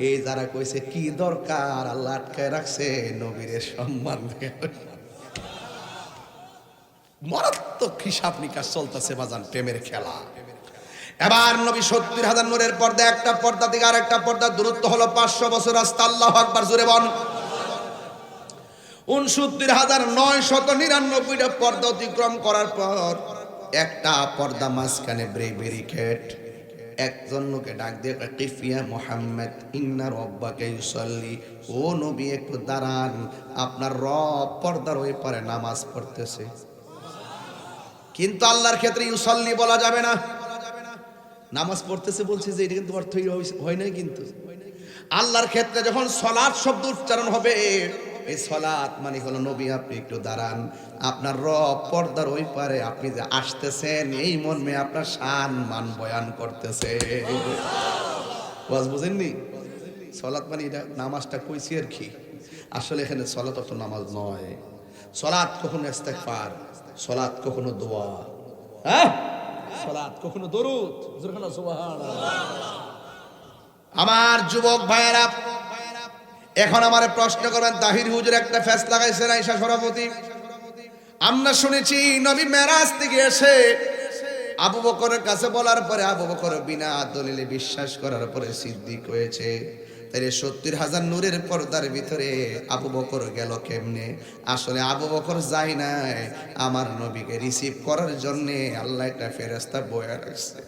এই যারা কইছে কি দরকার, আল্লাহ আটকায় রাখছে নবীরে সম্মান দেওয়া। মারাত্মক হিসাব নিকাশ চলতেছে বাজান, প্রেমের খেলা। এবার নবী 70,000 নূরের পর্দা, একটা পর্দা থেকে আর একটা পর্দার দূরত্ব হলো 500 বছর রাস্তা। আল্লাহু আকবার জোরে বল। 69,999টা পর্দা অতিক্রম করার পর একটা পর্দা মাঝখানে ব্যারিকেড। একজন লোকে ডাক দিয়ে কিফিয়া মুহাম্মদ ইন্না রাব্বাকা ইউসাল্লি, ও নবী একটু দাঁড়ান, আপনার রব পর্দার ওই পারে নামাজ পড়তেছে। কিন্তু আল্লাহর ক্ষেত্রে ইউসাল্লি বলা যাবে না, নামাজ পড়তেছে বলছে যে এটা কিন্তু অর্থ হয় না। কিন্তু আল্লাহর ক্ষেত্রে যখন সালাত শব্দ উচ্চারণ হবে, এই সালাত মানে হলো নবী আপনি একটু দাঁড়ান, আপনার রব পর্দার ওই পারে, আপনি যে আসতেছেন এই মর্মে আপনার শান মান বয়ান করতেছে। ওয়াজ বুঝেননি? সালাত মানে এটা নামাজটা কইছি আর কি, আসলে এখানে সালাত অত নামাজ নয়। সালাত কখনো ইস্তেগফার, সালাত কখনো দোয়া, হ্যাঁ সালাত কখনো দরুদ। সুবহানাল্লাহ। আমার যুবক ভাইয়েরা, এখন আমারে প্রশ্ন করবেন তাহির হুজুর একটা ফেস লাগাইছেন আয়েশা সভাপতি। আমরা শুনেছি নবী মেরাজ থেকে এসে আবু বকরের কাছে বলার পরে আবু বকর বিনা দলিলে বিশ্বাস করার পরে সিদ্দিক হয়েছে। তাই 70,000 নূরের পর্দার ভিতরে আবু বকর গেল কেমনে? আসলে আবু বকর যায় নাই, আমার নবীকে রিসিভ করার জন্য আল্লাহ একটা ফেরেশতা বয়া রাখছে।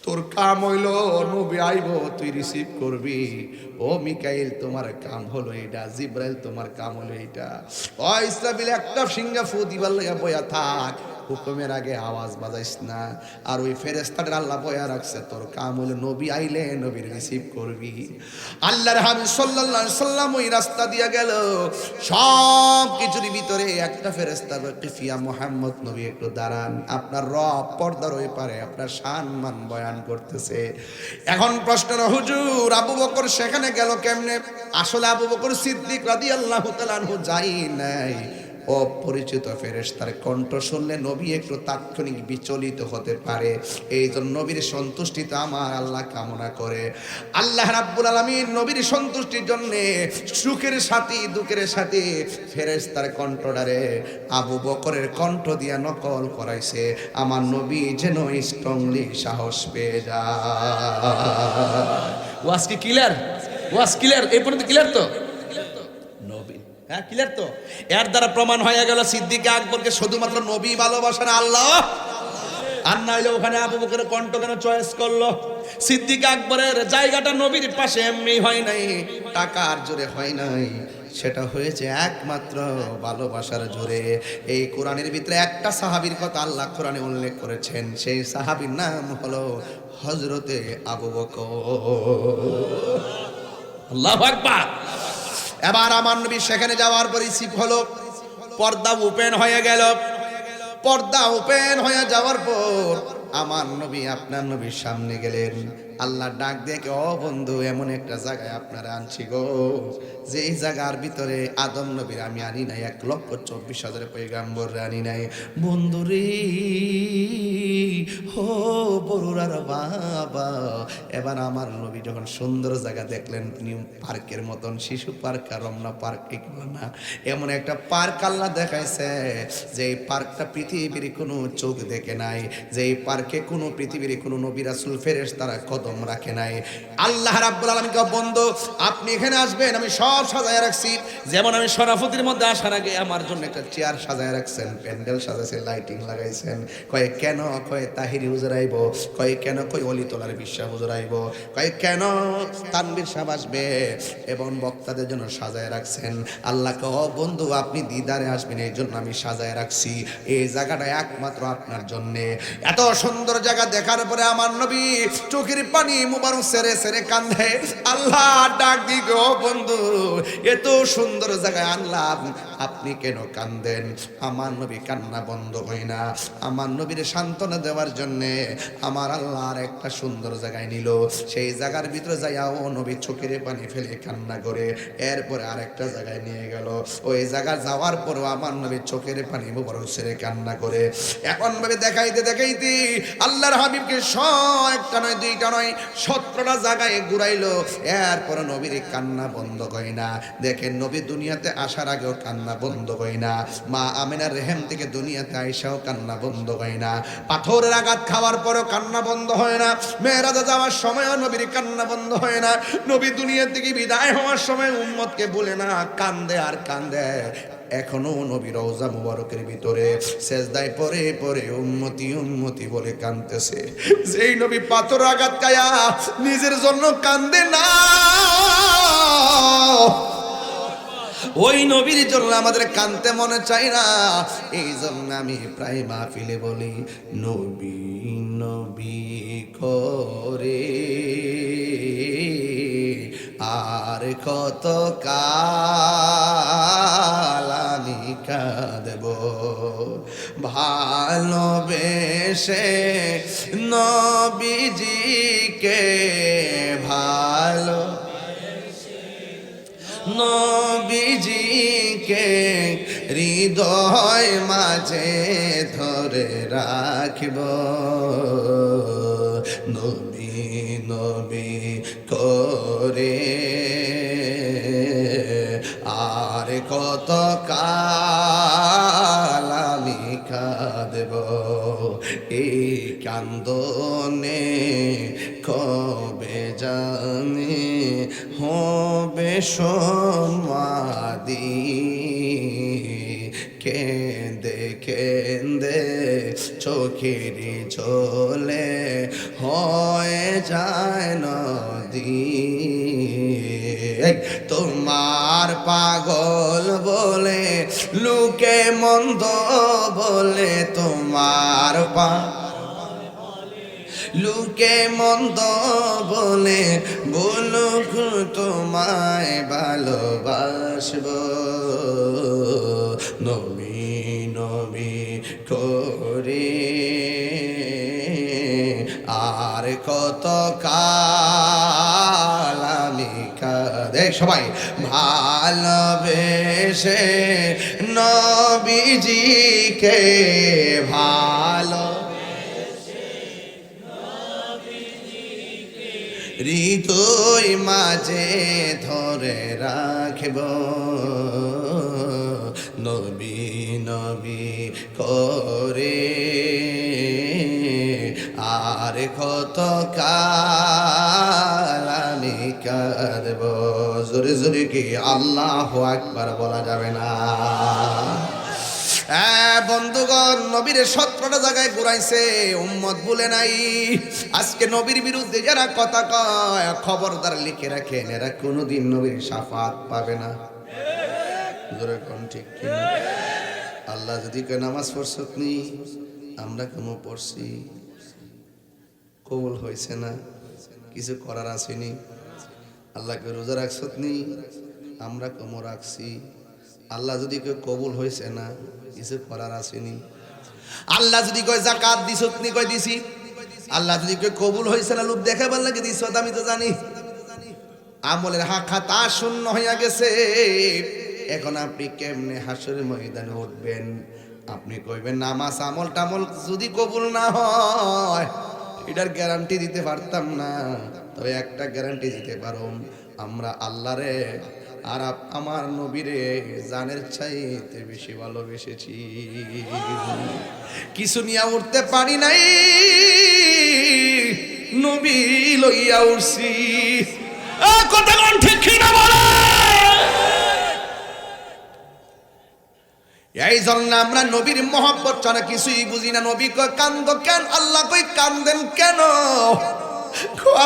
তোর কাম হইল নবী আইব, তুই রিসিভ করবি। ও মিকাইল তোমার কাম হলো এটা, জিব্রাইল তোমার কাম হলো এটা। ও ইসরাফিল একটা সিংহা ফু দিবার লাগা বয়া থাক, হুকুমের আগে আওয়াজ বাজাইস না। আর ওই ফেরেশতাদের আল্লাহ বয়া রাখছে, তোর কাম হলো নবী আইলে নবীর রিসিভ করবি। আল্লাহর হাবিব সাল্লাল্লাহু আলাইহি সাল্লাম ওই রাস্তা দিয়া গেল, সব কিছুর ভিতরে একটা ফেরেশতা বলে, ফিয়া মুহাম্মদ নবী একটু দাঁড়ান, আপনার রব পর্দার ওই পারে আপনার সম্মান বয়ান করতেছে। এখন প্রশ্ন, হুজুর আবু বকর সেখানে গেল কেমনে? আসলে আবু বকর সিদ্দিক রাদিয়াল্লাহু তাআলা আনহু যাই নাই। অপরিচিত ফেরেশতার কণ্ঠ শুনলে নবী একটু তাৎক্ষণিক বিচলিত হতে পারে, এই জন্য নবীর সন্তুষ্টিতে আমার আল্লাহ কামনা করে। আল্লাহ রাব্বুল আলামিন নবীর সন্তুষ্টির জন্য সুখের সাথে দুঃখের সাথে ফেরেশতার কণ্ঠটারে আবু বকরের কণ্ঠ দিয়া নকল করাইছে, আমার নবী যেন স্ট্রংলি সাহস পেয়ে যায়। ওয়াজ কি ক্লিয়ার? ওয়াজ ক্লিয়ার? এই পর্যন্ত ক্লিয়ার তো? নবী, হ্যাঁ ক্লিয়ার তো? এর দ্বারা প্রমাণ হয়ে গেল সিদ্দিক আকবরকে শুধুমাত্র নবী ভালোবাসেন আল্লাহ, আর না হইলে ওখানে আবু বকরের কণ্ঠ কেন চয়েস করলো? সিদ্দিক আকবরের জায়গাটা নবীর পাশে এমনি হয় নাই, টাকার জোরে হয় নাই, সেটা হয়েছে একমাত্র ভালোবাসার জোরে। এই কোরআনের ভিতরে একটা সাহাবীর কথা আল্লাহ কোরআনে উল্লেখ করেছেন, সেই সাহাবীর নাম হলো হযরতে আবু বকর। আল্লাহু আকবার। এবার আমার নবী সেখানে যাওয়ার পর রিসিভ হলো, পর্দা ওপেন হয়ে গেল। পর্দা ওপেন হয়ে যাওয়ার পর আমার নবী আপনার নবীর সামনে গেলেন। আল্লাহ ডাক দেখে, ও বন্ধু, এমন একটা জায়গায় আপনারা আনছি গো, যেই জায়গার ভিতরে আদম নবীর আমি আনি নাই, 1,24,000 পয়গাম্বর আনি নাই। বন্ধু রে, হো বড়ুরার বাবা। এবার আমার নবী যখন সুন্দর জায়গা দেখলেন, নিউ পার্কের মতন, শিশু পার্ক আর রমনা পার্ক এগুলো না, এমন একটা পার্ক আল্লাহ দেখাইছে, যে পার্কটা পৃথিবীর কোনো চোখ দেখে নাই, যে পার্কে কোনো পৃথিবীর কোনো নবী রাসূল ফেরেশতারা কদম রাখে নাই। আল্লাহ রাব্বুল আলামিন কে, বন্ধু আপনি এখানে আসবেন, আমি সব সাজায় রাখছি। যেমন আমি শরাফুদ্দিনের মধ্যে আসার আগে আমার জন্য একটা চেয়ার সাজায় রাখছেন, প্যান্ডেল সাজাইছেন, লাইটিং লাগাইছেন। কয়ে কেন? কয়ে তাহিরি হুজুর আইব। কয়ে কেন? কই অলিতলার বিশ্বাস হুজুর আইব। কয়ে কেন? তানবীর সাহেব আসবে, এবং বক্তাদের জন্য সাজায় রাখছেন। আল্লাহ কে, ও বন্ধু আপনি দিদারে আসবেন, এই জন্য আমি সাজায় রাখছি, এই জায়গাটা একমাত্র আপনার জন্য। এত সুন্দর জায়গা দেখার পরে আমার নবী চোখের পানি মুবারক সেরে সেরে কান্দে। আল্লাহ ডাক দিগো, ও বন্ধু এত সুন্দর জায়গায় আনলাম, আপনি কেন কান্দেন? আমার নবী কান্না বন্ধ হয় না। আমার নবীর সান্ত্বনা দেওয়ার জন্য আমার আল্লাহ আর একটা সুন্দর জায়গায় নিল। সেই জায়গার ভিতরে যাইয়া ও নবী চোখের পানি ফেলে কান্না করে, এরপরে আরেকটা জায়গায় নিয়ে গেল। ওই জায়গা যাওয়ার পরও আমার নবী চোখের পানি মুবারক সেরে কান্না করে। এখন ভাবে দেখাইতে দেখাইতে আল্লাহর হাবিবকে একটা নয়, দুইটা নয়, 17টা জায়গায় ঘুরাইলো। এরপর নবীর কান্না বন্ধ হয় না। দেখেন, নবী দুনিয়াতে আসার আগেও কান্না বন্ধ হয় না, মা আমিনার রেহেম থেকে দুনিয়াতে আইসাও কান্না বন্ধ হয় না, পাথরের আঘাত খাওয়ার পরও কান্না বন্ধ হয় না, মেরাজে যাওয়ার সময়ও নবীর কান্না বন্ধ হয় না, নবী দুনিয়া থেকে বিদায় হওয়ার সময় উম্মতকে বলে না, কান্দে আর কান্দে। এখনো নবী রওজা মুবারকের ভিতরে সেজদায় পড়ে পড়ে উম্মতি উম্মতি বলে কাঁদতেছে। যেই নবী পাথর আঘাত খায়া নিজের জন্য কান্দে না, ওই নবীর জন্য আমাদের কাঁদতে মনে চাই না। এই জন্য আমি প্রায় মাহফিলে বলি, নবী নবী করে আর কত কাল আমি কাঁদব, ভালোবেসে নবীজিকে, ভালো নবীজিকে হৃদয় মাঝে ধরে রাখব, নবী নবী করে আর কত কাল আমি কাঁদব। এই কান্দনে কবে জানি হবে সমাধি, কেঁদে কেঁদে চোখের ঝোলে হয়ে যায় নদী। তোমার তোমার পাগল বলে, লোকে মন্দ বলে তোমার লোকে মন্দ বলে, বলুক তোমায় ভালোবাসব। নবী নবী করে আর কত কাল আমি দেখ সবাই ভালোবেসে নবীজিকে ভালো হৃদয় মাঝে ধরে রাখব। নবী নবী করে আর কত কাল আমি কাঁদব। জোরে জোরে কি আল্লাহু আকবার বলা যাবে না? বন্ধুগণ, নবীর 17টা জায়গায় ঘুরাইছে, উম্মত ভুলে নাই। আজকে নবীর বিরুদ্ধে যারা কথা কয়, খবরদার লিখে রাখেন, এরা কোনোদিন নবীর শাফাত পাবে না। জোরে কোন ঠিক কিনা? আল্লাহ যদি কয় নামাজ পড়ছত নি, আমরা কেন পড়ছি, কবুল হয়েছে না, কিছু করার আসেনি। আল্লাহকে রোজা রাখছত নি, আমরা কম রাখছি। আল্লাহ যদি কয় কবুল হয়েছে না, কিছু করার আসেনি। আল্লাহ যদি কয় যাকাত দিছত নি, কয় দিছি। আল্লাহ যদি কয় কবুল হয়েছে না, লোক দেখাবার লাগে দিছ, আমি তো জানি। আমলের খাতা শূন্য হইয়া গেছে। এখন আপনি কেমনে হাসরের ময়দানে উঠবেন? আপনি কইবেন নামাজ আমল টামল যদি কবুল না হয়, এটার গ্যারান্টি দিতে পারতাম না। তবে একটা গ্যারান্টি দিতে পারো, আমরা আল্লাহরে আর আমার নবীরে জানের চাইতে বেশি ভালোবেসেছি। কিছু নিয়ে উঠতে পারি নাই, নবী লইয়া উঠছি। কথা কোন ঠিক না বলে? এই জন্য আমরা নবীর মহব্বত ছাড়া কিছুই বুঝি না। নবী কয় কান্দ কেন, আল্লাহ কই কান্দেন কেন?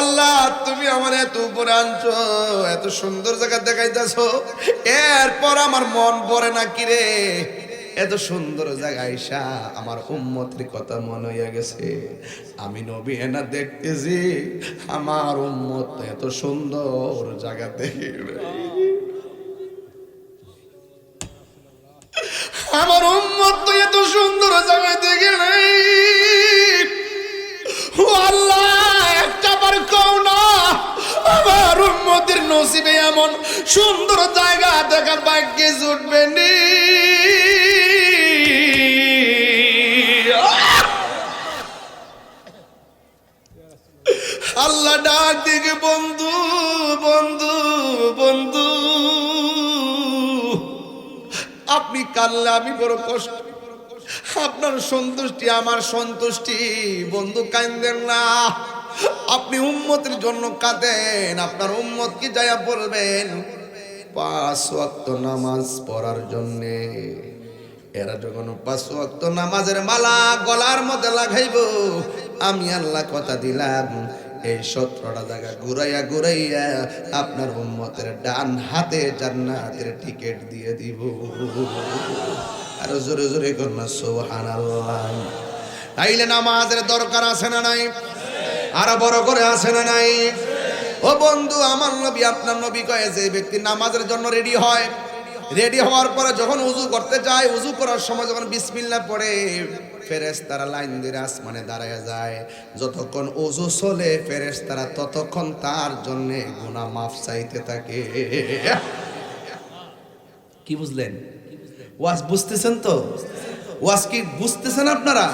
আল্লাহ তুমি আমার এত উপরে আনছো, এত সুন্দর জায়গা দেখাইতেছো, এরপর আমার মন পড়ে না কিরে? এত সুন্দর জায়গা আইসা আমার উম্মতের কথা মনে হইয়া গেছে। আমি নবী এনা দেখতেছি, আমার উম্মত এত সুন্দর জায়গা দেখে, আমার উম্মত তো এত সুন্দর জায়গায় দেখে নাই। ও আল্লাহ, একটা বার কও না আমার উম্মতের নসিবে এমন সুন্দর জায়গা দেখার ভাগ্যে জুটবে নি। আল্লাহ ডাক দিকে, বন্ধু বন্ধু বন্ধু, আপনি কাঁদলে আমি বড় কষ্ট, আপনার সন্তুষ্টি আমার সন্তুষ্টি। বন্ধু কাঁদেন না, আপনি উম্মতের জন্য কাঁদেন। আপনার উম্মত কি যায়া বলবেন 5 ওয়াক্ত নামাজ পড়ার জন্যে। এরা যখন 5 ওয়াক্ত নামাজের মালা গলার মধ্যে লাগাইব, আমি আল্লাহ কথা দিলাম, এই 17টা জায়গা ঘুরাইয়া ঘুরাইয়া আপনার উম্মতের ডান হাতে জান্নাতের টিকিট দিয়ে দিব। আর জোরে জোরে করনা সুবহানাল্লাহ। তাইলে নামাজের দরকার আছে না নাই? আর বড় করে আছে না নাই? ও বন্ধু, আমার নবী আপনার নবী কয়, যে ব্যক্তি নামাজের জন্য রেডি হয়, রেডি হওয়ার পরে যখন উযু করতে যায়, উযু করার সময় যখন বিসমিল্লাহ পড়ে, ফেরেশতারা লাইন দিয়ে আসমানে দাঁড়ায় যায়। যতক্ষণ উযু চলে, ফেরেশতারা ততক্ষণ তার জন্য গুনাহ মাফ চাইতে থাকে। কি বুঝলেন? ওয়াজ বুঝতেছেন তো? ওয়াজ কি বুঝতেছেন আপনারা?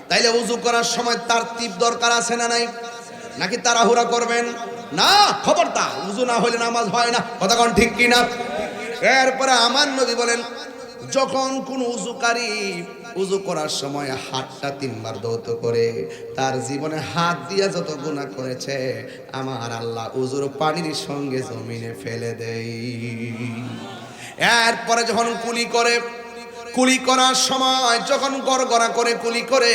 তাইলে উযু করার সময় তারতিব দরকার আছে না নাই? নাকি তাড়াহুড়া করবেন? না, খবরদার, উযু না হলে নামাজ হয় না। কথা কোন ঠিক কি না? এরপরে আমার নবী বলেন, যখন কোন উযুকারী উযু করার সময় হাতটা 3 বার ধৌত করে, তার জীবনে হাত দিয়া যত গুনাহ করেছে আমার আল্লাহ উযুর পানির সঙ্গে জমিনে ফেলে দেয়। এরপরে যখন কুলি করে, কুলি করার সময় যখন গড়গড়া করে কুলি করে,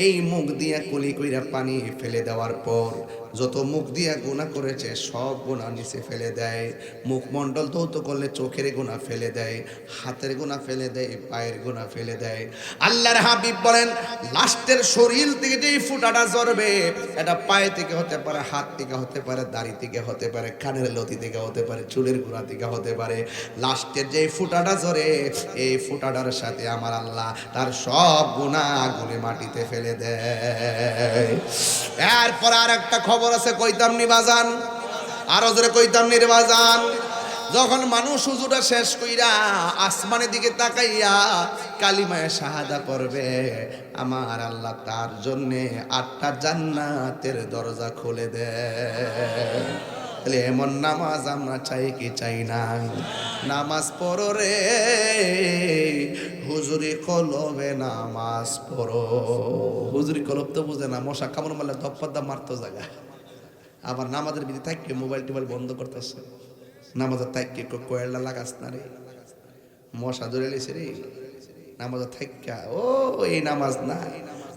এই মুখ দিয়া কুলি কইরা পানি ফেলে দেওয়ার পর যত মুখ দিয়ে গুনাহ করেছে সব গুনাহ নিচে ফেলে দেয়। মুখমণ্ডল ধৌত করলে চোখের গুনাহ ফেলে দেয়, হাতের গুনাহ ফেলে দেয়, পায়ের গুনাহ ফেলে দেয়। আল্লাহর হাবিব বলেন লাস্টের শরীর থেকে যেই ফুটাটা ঝরবে, এটা পায়ে থেকে হতে পারে, হাত থেকে হতে পারে, দাড়ি থেকে হতে পারে, কানের লতি থেকে হতে পারে, চুলের গোড়া থেকে হতে পারে। লাস্টের যেই ফুটাটা ঝরে, এই ফুটাটার সাথে আমার আল্লাহ তার সব গুনাহগুলি মাটিতে ফেলে দেয়। এরপর আর একটা খবর আছে, কইতাম নি বাজান, আরো জোরে কইতাম নি রে বাজান। যখন মানুষ উজুটা শেষ কইরা আসমানের দিকে তাকাইয়া কালিমায়ে শাহাদা পড়বে, আমার আল্লাহ তার জন্যে 8টা জান্নাতের দরজা খুলে দেয়। তাহলে এমন নামাজ আমরা চাই কি চাই না? নামাজ পড়ো রে হুজুরি কলবে, নামাজ পড়ো। হুজুরি কলব তো বুঝে না, মশা কামড় মারলে ধপ্পাদ্দা মারতো জায়গা। আবার নামাজের বিধি থাকে মোবাইল টোবাইল বন্ধ করতেছে, নামাজের থাকে কয়েলটা লাগাস না রে, মশা ধরে লেছে রে নামাজের থাকা। ও এই নামাজ না।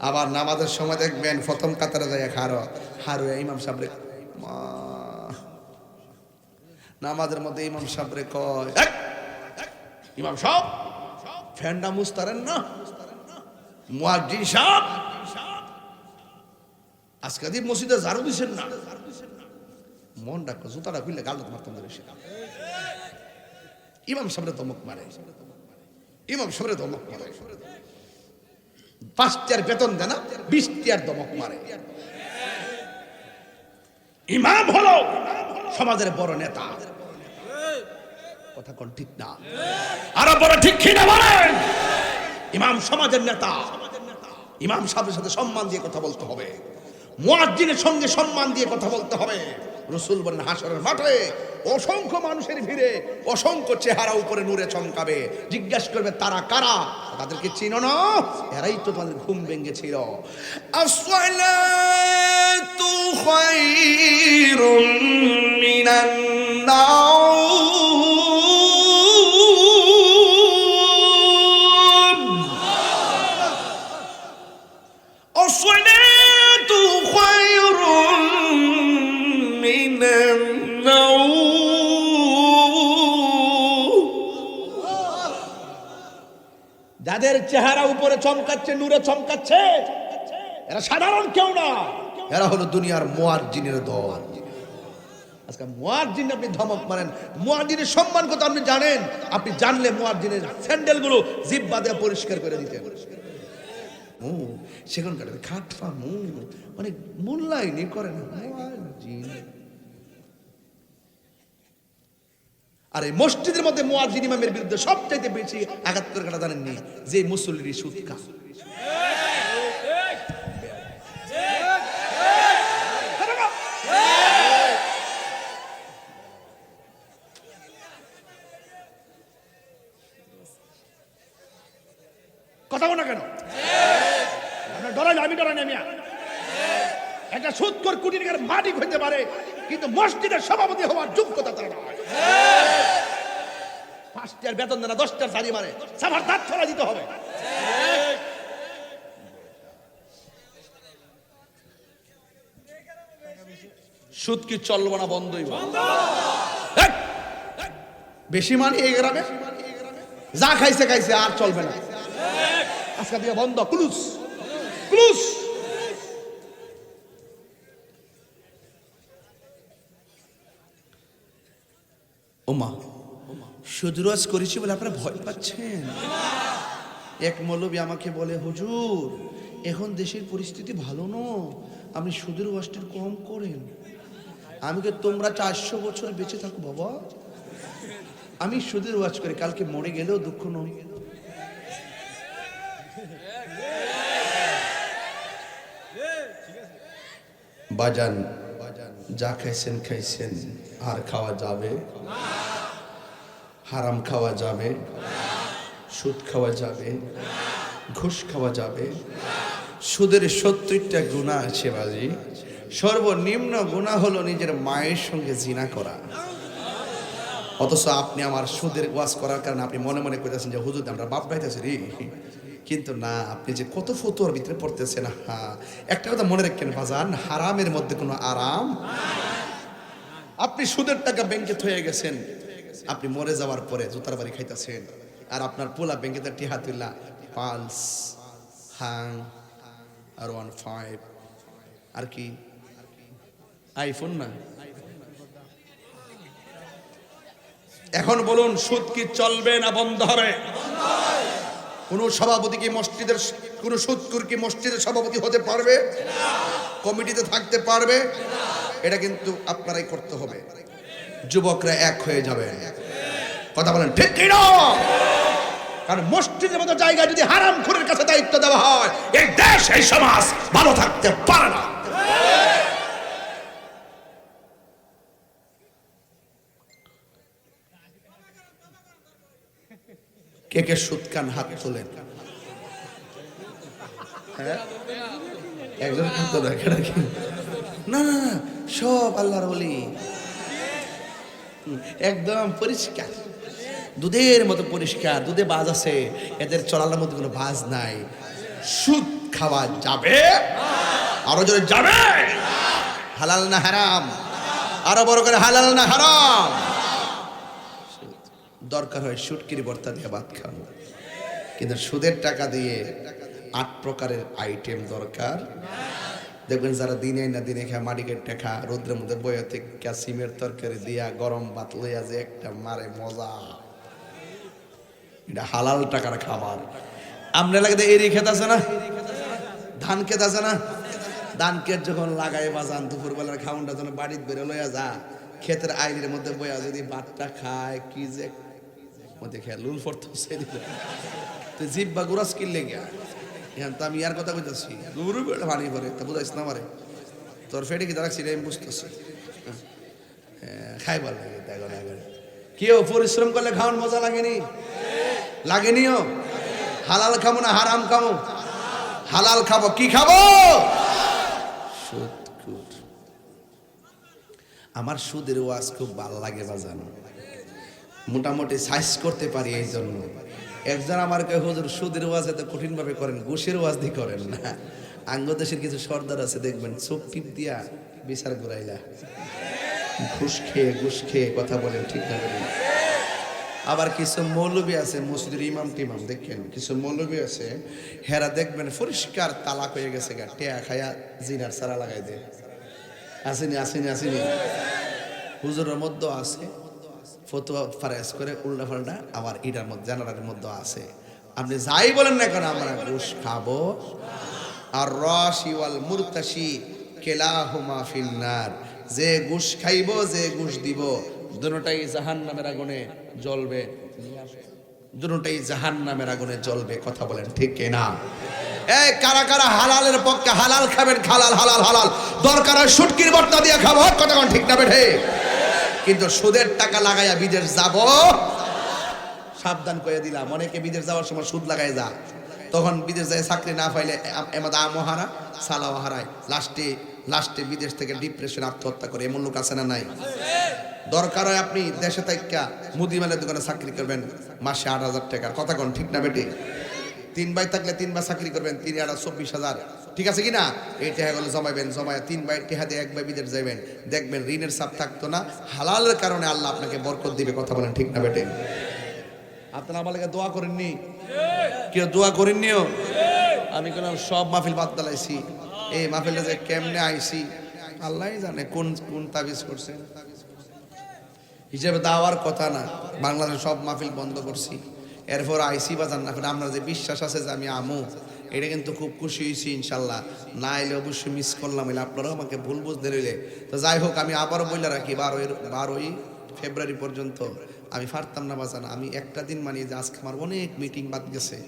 আবার নামাজের সময় দেখবেন প্রথম কাতারে যায় হারো ইমাম সাহেব নামাজের মধ্যে ইমাম সাহেবরে কয়, ইমাম সাহেব ফ্যানটা মুস্তারেন না, মুয়াজ্জিন সাহেব আজকে দিয়ে মসজিদে ঝাড়ু দিছেন না। মন ডাকো জুতাটা খুললে গালটা মারতাম ধরে। ইমাম সাহেবরে ধমক মারে, ইমাম সাহেবরে ধমক মারে। 5 টাকার বেতন দেয় না, 20 টাকার ধমক মারে। ইমাম হলো সমাজের বড় নেতা, কথা কোন ঠিক না? আরো বড় ঠিক কিনা বলেন? ইমাম সমাজের নেতা। ইমাম সাহেবের সাথে সম্মান দিয়ে কথা বলতে হবে, মুয়াজ্জিনের সঙ্গে সম্মান দিয়ে কথা বলতে হবে। রাসূল বলেন হাসরের মাঠে অসংখ্য মানুষের ভিড়ে অসংখ্য চেহারা উপরে নূরে চমকাবে। জিজ্ঞাসা করবে তারা কারা? তাদেরকে চিনো না? এরাই তো তোমাদের ঘুম ভেঙেছিল। আসসালাতু খায়রুম মিনান নাওম, আসসালাতু খায়রুম মিনান নাওম। যাদের চেহারা উপরে চমকাচ্ছে, নূরে চমকাচ্ছে, এরা সাধারণ কেউ না, এরা হলো দুনিয়ার মুয়াজ্জিনের দল। আজকে মুয়াজ্জিন আপনি ধমক মারেন, মুয়াজ্জিনের সম্মান কত আপনি জানেন? আপনি জানলে মুয়াজ্জিনের স্যান্ডেলগুলো জিহ্বা দিয়ে পরিষ্কার করে দিতে। সেখানকার খাটফা অনেক মূল্যায়নই করে না মুয়াজ্জিন। আর এই মসজিদের মধ্যে মুয়াজ্জিন ইমামের বিরুদ্ধে সবচাইতে বেশি আঘাত করে কাটা জানেননি? যে মুসল্লির সুদ খা। কথা বলো না কেন? ডরাই আমি ডরাই না মিয়া। একটা সুদখোর কুটির মালিক হইতে পারে, কিন্তু মসজিদের সভাপতি হওয়ার যোগ্যতা তার নয়। 5 টাকার বেতন দেয় না, 10 টাকার সারি মারে, সাভার দাঁত ছড়া দিতে হবে। সুদ কি চলবো না, বন্ধই বেশি মানে এই গ্রামে যা খাইছে খাইছে, আর চলবে না। আজকে দিয়ে বন্ধ, ক্লুজ ক্লুজ। ওমা সুদরজ করেছি বলে আপনারা ভয় পাচ্ছেন? এক মৌলবী আমাকে বলে, হুজুর এখন দেশের পরিস্থিতি ভালো না, আপনি সুদের ওয়াজটা কম করেন। আমি কে তোমরা 400 বছর বেঁচে থাকো বাবা, আমি সুদের ওয়াজ করি, কালকে মরে গেলেও দুঃখ নয়। বাজান যা খাইছেন খাইছেন, আর খাওয়া যাবে? হারাম খাওয়া যাবে? সুদ খাওয়া যাবে? ঘুষ খাওয়া যাবে? সুদের 70টা গুনাহ আছে বাজি। সর্বনিম্ন গুনাহ হলো নিজের মায়ের সঙ্গে জিনা করা। অথচ আপনি আমার সুদের ওয়াজ করার কারণে আপনি মনে মনে কইতেছেন যে হুজুর আমরা বাপ পাইতেছি রে, কিন্তু না, আপনি যে কত ফতুয়ার ভিতরে পড়তেছেন। হ্যাঁ, একটা কথা মনে রাখেন বাজান, হারামের মধ্যে কোনো আরাম। আপনি সুদের টাকা ব্যাংকে থয়ে গেছেন, আপনি মরে যাওয়ার পরে জুতার বাড়ি খাইতেছেন, আর আপনার পোলা ব্যাংকে টিহা তুল্লা পালস হাং আর 15 আর কি আইফোন না। এখন বলুন, সুদ কি চলবে না বন্ধ হবে? কোন সভাপতি কি মসজিদের, কোন সুদকুর কি মসজিদের সভাপতি হতে পারবে? কমিটিতে থাকতে পারবে? এটা কিন্তু আপনারাই করতে হবে। যুবকরা এক হয়ে যাবে, কথা বলেন ঠিক কি না? কারণ মসজিদের মতো জায়গায় যদি হারামখোরের কাছে দায়িত্ব দেওয়া হয়, এই দেশ এই সমাজ ভালো থাকতে পারে না। কে কে সুদ খান হাত তোলেন। হ্যাঁ, একজন তো দেখে রাখি। না না না, সব আল্লাহর ওলি, একদম পরিষ্কার, দুধের মতো পরিষ্কার। দুধে বাজ আছে, এদের চলার মধ্যে কোনো বাজ নাই। সুদ খাওয়া যাবে, আরো জোরে যাবে। হালাল না হারাম? আরো বড় করে, হালাল না হারাম? দরকার হয় শুটকির ভর্তা দিয়ে ভাত খাবো, কিন্তু সুদের টাকা দিয়ে 8 প্রকারের আইটেম দরকার। দেখবেন যারা দিনে না দিনে খায়, মাটিকের টাকা রোদ্রের মধ্যে বয়ে থেকে সিমের তরকারি দিয়া গরম ভাত লইয়া যে একটা মারে মজা, এটা হালাল টাকার খাবার। আমরা এলাকাতে এরি ক্ষেত আছে না, ধান ক্ষেত আছে না, ধান ক্ষেত যখন লাগাই বাজান দুপুরবেলার খাউনটা যখন বাড়িতে বেরো লইয়া যা, ক্ষেতের আইলের মধ্যে বইয়া যদি ভাতটা খায়, কি যে মধ্যে খেয়াল লুল ফর্ত তুই জিপ বা গুরাস কিনলে গিয়া। এখন তো আমি ইয়ার কথা কইতেছি, গুরু বেড়ে পানি করে তা বুঝাইস না মারে, তোর ফেটে কি দাঁড়াচ্ছি আমি বুঝতেছি। খাইবার লাগে দেখো না, কেউ পরিশ্রম করলে খাওয়ান মজা লাগেনি? লাগেনিও? হালাল খাবো না হারাম খাবো? হালাল খাবো। কি খাবো? সুদ। আমার সুদের ওয়াজ খুব ভালো লাগে বাজান, মোটামুটি সাইজ করতে পারি। এই জন্য একজন আমার কয়, হুজুর সুদের ওয়াজ এত কঠিন ভাবে করেন, ঘুষের ওয়াজ দিয়ে করেন না। আঙ্গদেশের কিছু সর্দার আছে দেখবেন, চোখ টিপ দিয়া বিচার ঘুরাইলা, ঘুষ খেয়ে কথা বলেন, ঠিক না বলেন? আবার কিছু মৌলবী আছে, মসজিদের ইমাম টিমাম দেখেন, কিছু মৌলবী আছে, হেরা দেখবেন পরিষ্কার তালাক হয়ে গেছে, গা টেয়া খায়া জিনার সারা লাগাই দেয়। আসেনি আসেনি আসেনি, হুজুরের মধ্যে আছে, ফতোয়া ফারেজ করে উল্টা পাল্টা, আবার ইটার মধ্যে জানালার মধ্যে আছে। আপনি যাই বলেন না কেন, আমরা ঘুষ খাবো। আর রাশি ওয়াল মুরতাশি কেলাহুমা ফিন্নার, যে ঘুষ খাইব, যে ঘুষ দিব, দুটোটাই জাহান্নামের আগুনে জ্বলবে, দুটোটাই জাহান্নামের আগুনে জ্বলবে। কথা বলেন ঠিক কিনা? এই কারা কারা হালালের পক্ষে? হালাল খাবেন, হালাল হালাল হালাল, দরকার হয় শুটকির ভর্তা দিয়ে খাবো, কথা কোন ঠিক না বেঠে? কিন্তু সুদের টাকা লাগাইয়া বিদেশ যাব, সাবধান করে দিলাম। অনেকে বিদেশ যাওয়ার সময় সুদ লাগাই যা, তখন বিদেশ যায় চাকরি না পাইলে এমন আমও হারা সালাও হারায়, লাস্টে বিদেশ থেকে ডিপ্রেশন, আত্মহত্যা করে। এমন লোক আছে না নাই? দরকার হয় আপনি দেশে থাইকা মুদিমালের দোকানে চাকরি করবেন, মাসে 8,000 টাকা, কথা কোন ঠিক না বেটে? 3 ভাই থাকলে 3 বার চাকরি করবেন, 3 8 24,000, ঠিক আছে কিনা? এই টাকাগুলো জমাইবেন, জমায় 3 ভাই টাকা দিয়ে 1 ভাই বিদেশ যাবেন, দেখবেন ঋণের চাপ থাকতো না। হালালের কারণে আল্লাহ আপনাকে বরকত দিবে, কথা বলেন ঠিক না বেটে? আপনারা আমার লাগে দোয়া করেননি? কেউ দোয়া করেননিও? আমি কোন সব মাহফিল বাদ দালাইছি, এই মাহফিলটা যে কেমনে আইছি আল্লাহই জানে, কোন কোন তাবিজ করছেন। হিসেবে দেওয়ার কথা না, বাংলাদেশ সব মাহফিল বন্ধ করছি, এরপর আইসি বা জান্নাত। আপনার যে বিশ্বাস আছে যে আমি আমু, এটা কিন্তু খুব খুশি হয়েছি ইনশাল্লাহ। না এলে অবশ্যই মিস করলাম, এলে আপনারাও আমাকে ভুল বুঝতে রইলে। তো যাই হোক, আমি আবারও বলে রাখি, 12ই ফেব্রুয়ারি পর্যন্ত আমি পারতাম না বাজান। আমি একটা দিন মানিয়ে যে আজকে আমার অনেক মিটিং বাদ গেছে,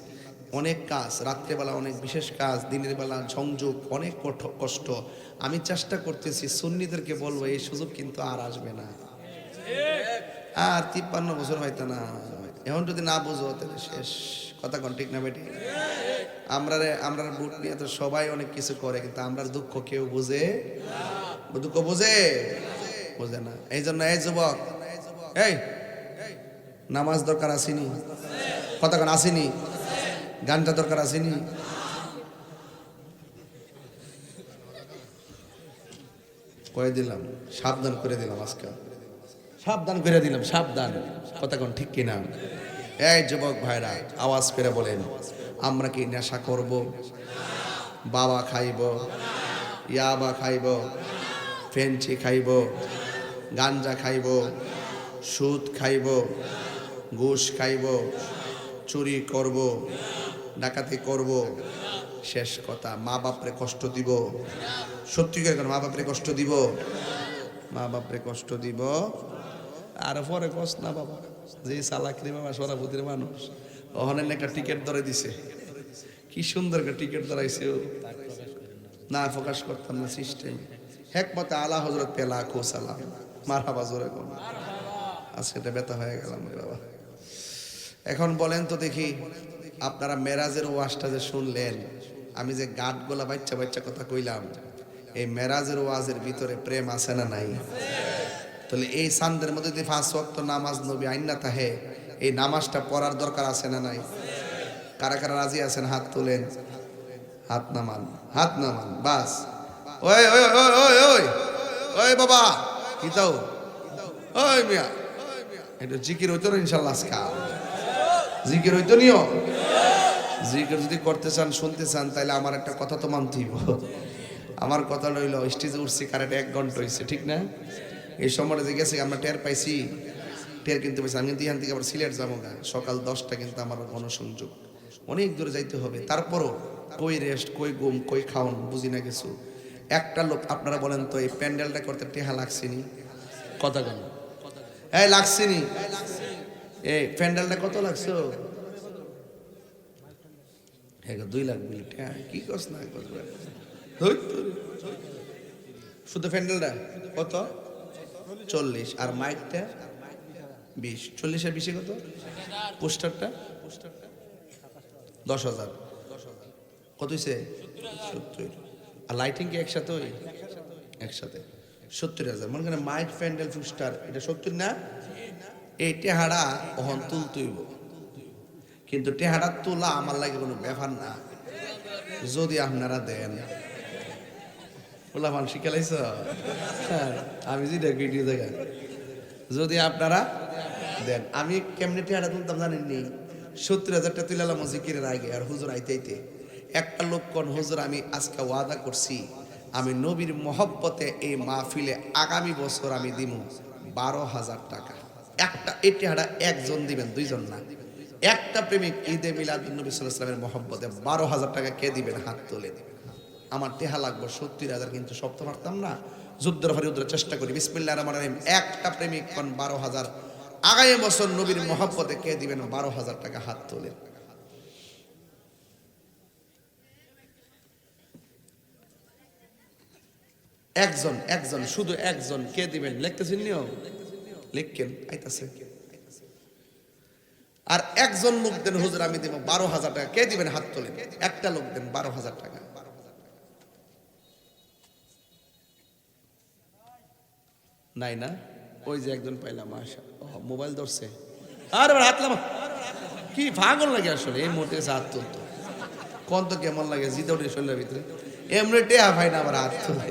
অনেক কাজ, রাত্রেবেলা অনেক বিশেষ কাজ, দিনের বেলা সংযোগ, অনেক কষ্ট। আমি চেষ্টা করতেছি সুন্নিদেরকে বলবো, এই সুযোগ কিন্তু আর আসবে না, আর 53 বছর হয়তো না। এখন যদি না বুঝো তাহলে শেষ, কথা কোন ঠিক না বেটি? আমরা বুট নিয়ে তো সবাই অনেক কিছু করে, কিন্তু আমরা দুঃখ কেউ বুঝে? দুঃখ বোঝে না। এই জন্য এই যুবক, এই নামাজ দরকার আসেনি? কথা কোন আসেনি? গানটা দরকার আসেনি? কয়ে দিলাম, সাবধান করে দিলাম, আজকে সাবধান করে দিলাম, সাবধান। কথা কোন ঠিক কিনা? এই যুবক ভাইরা আওয়াজ করে বলেন, আমরা কি নেশা করব? বাবা খাইব, ইয়াবা খাইব, ফেঞ্চি খাইব, গাঞ্জা খাইব, সুদ খাইব, ঘুষ খাইব, চুরি করব, ডাকাতি করব, শেষ কথা মা বাপরে কষ্ট দিব। সত্যি করে মা বাপরে কষ্ট দিব, মা বাপরে কষ্ট দিব। আর পরে কষ্ট না বাবা, যে চালাকরি বাবা সরাবতির মানুষ ওখানে একটা টিকিট ধরে দিছে, কি সুন্দর একটা টিকিট ধরাইছে, না প্রকাশ করতাম না সিস্টেম। হেকমতে আলা হজরত পেলা লাখো সালাম, মারহাবা জোরে কোন। আজকে এটা ব্যথা হয়ে গেলাম রে বাবা। এখন বলেন তো দেখি, আপনারা মেরাজের ওয়াজটা যে শুনলেন, আমি যে গাঁটগোলা বাচ্চা বাচ্চা কথা কইলাম, এই মেরাজের ওয়াজের ভিতরে প্রেম আছে না নাই? তাহলে এই সানদের মধ্যে যদি 5 ওয়াক্ত নামাজ নবী আইনা তাহে, এই নামাজটা পড়ার দরকার আছে না নাই? কারা কারা রাজি আছেন হাত তুলেন, হাত নামান, হাত নামান, বাস। ওই ওই ওই ওই ওই ওই বাবা কি তাও, ওই মিয়া এটা জিকির হইতো না ইনশাল্লাহ, আজকে জিকির হইতো নিও। জিকির যদি করতে চান, শুনতে চান, তাহলে আমার একটা কথা তো মানতেই হবে। আমার কথা রইল, স্টেজে উঠছি কারেক্ট 1 ঘন্টা হয়েছে, ঠিক না? এই সময়টা যে গেছে আমরা টের পাইছি, টের কিন্তু পাইছি। আমি কিন্তু এখান থেকে আবার সিলেট যাবো গা, সকাল 10টা কিন্তু আমার গণসংযোগ, অনেক দূরে যাইতে হবে। তারপরও কই রেস্ট, কই ঘুম, কই খাওন, বুঝি না কিছু। একটা লোক, আপনারা বলেন তো, এই প্যান্ডেলটা করতে টেহা লাগছেনি? কথা কেন এই লাগছেনি? এই প্যান্ডেলটা কত লাগছে? 2 লাখ বিল টেহা, কি কস না শুধু প্যান্ডেলটা কত? 40। আর মাইকটা 20। 40 আর 20 কত? পোস্টারটা 10,000। কত হয়েছে? 70। আর লাইটিং কি একসাথে? একসাথে 70,000। মনে করেন মাইক, প্যান্ডেল, পোস্টার, এটা 70 না? এই টেহাড়া ওহন তুলতেইব, কিন্তু টেহাড়া তোলা আমার লাগে কোনো ব্যাপার না, যদি আপনারা দেন। ওলা মান শিখালাইছ, আমি যেটা ভিডিও দেখা, যদি আপনারা দেন। আমি কেমনে টেহাড়া তুলতাম জানেননি? 70,000 টাকা তুলালাম জিকিরের আগে, আর হুজুর আইতে আইতে একটা লোক কোন, হুজুর আমি আজকে ওয়াদা করছি, আমি নবীর মহব্বতে এই মাহফিলে আগামী বছর আমি দিব 12,000 টাকা। একটা এই টেহাড়া একজন দিবেন, 2 জন না। একটা প্রেমিক ঈদে মিলাদুন নবী সাল্লাল্লাহু আলাইহি ওয়াসাল্লামের মহব্বতে 12,000 টাকা কে দিবেন? হাত তুলে দিবেন। আমার টেহা লাগবে 70,000, কিন্তু সব তো পারতাম না, যুদ্ধের ফারি উদ্ধার চেষ্টা করি। বিসমিল্লাহির রহমানির রহিম। একটা প্রেমিক কোন 12,000, আগামী বছর নবীর মহব্বতে কে দিবেন 12,000 টাকা? হাত তোলে। একজন, একজন, শুধু একজন, কে দিবেন? লিখতেছেন নিও, লিখেন, আইতাছে। আর একজন লোক দেন, হুজুর আমি দিব 12,000 টাকা, কে দিবেন? হাত তোলেন। একটা লোক দেন 12,000 টাকা। নাই না? ওই যে একজন পাইলাম, আশা মোবাইল ধরছে, আর হাত লামা, কি পাগল লাগে আসলে এই মুহূর্তে হাত তুলতো। কোন তো কেমন লাগে, জিতে উঠে শরীরের ভিতরে এমনি টেহা ভাই না, আবার হাত তুলে,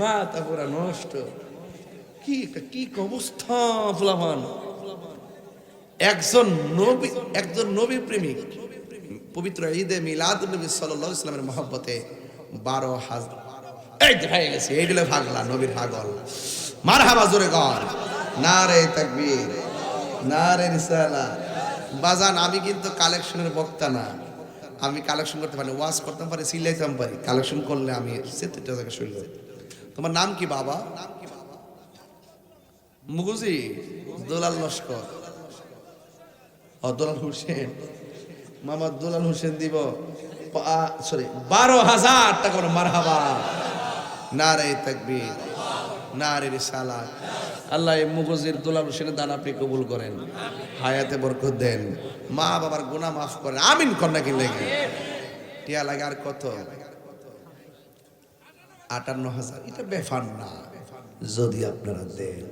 মাথা পুরা নষ্ট। কি কি অবস্থা ফুলামান। একজন নবী, একজন নবী প্রেমিক পবিত্র ঈদে মিলাদুন নবী সাল্লাল্লাহু আলাইহি ওয়াসাল্লামের মহব্বতে 12,000। এই দেখাই গেছে, এইগুলো ভাগলা নবীর পাগল। মারহাবা জোরে গর, নারে তাকবীর, নারে রিসালাত। বাজান আমি কিন্তু কালেকশনের বক্তা না, আমি কালেকশন করতে পারি, ওয়াজ করতে পারি, সিলাইতাম পারি। কালেকশন করলে আমি 70টা জায়গা শুনল। তোমার নাম কি বাবা? মুগুজি দুলাল লস্কর, দুলাল হোসেন, মামা দুলাল হোসেন দিব সরি 12,000 টাকা। মারহাবা, নারে তাকবীর, নারে রিসালাত। আল্লাহ এই মুগুজির দুলাল হোসেনের দান আপনি কবুল করেন, হায়াতে বরকত দেন, মা বাবার গুনাহ মাফ করেন, আমিন কন্যা কি লাগে। টিয়া লাগে আর কত? 58,000। এটা বেফান না যদি আপনারা দেন।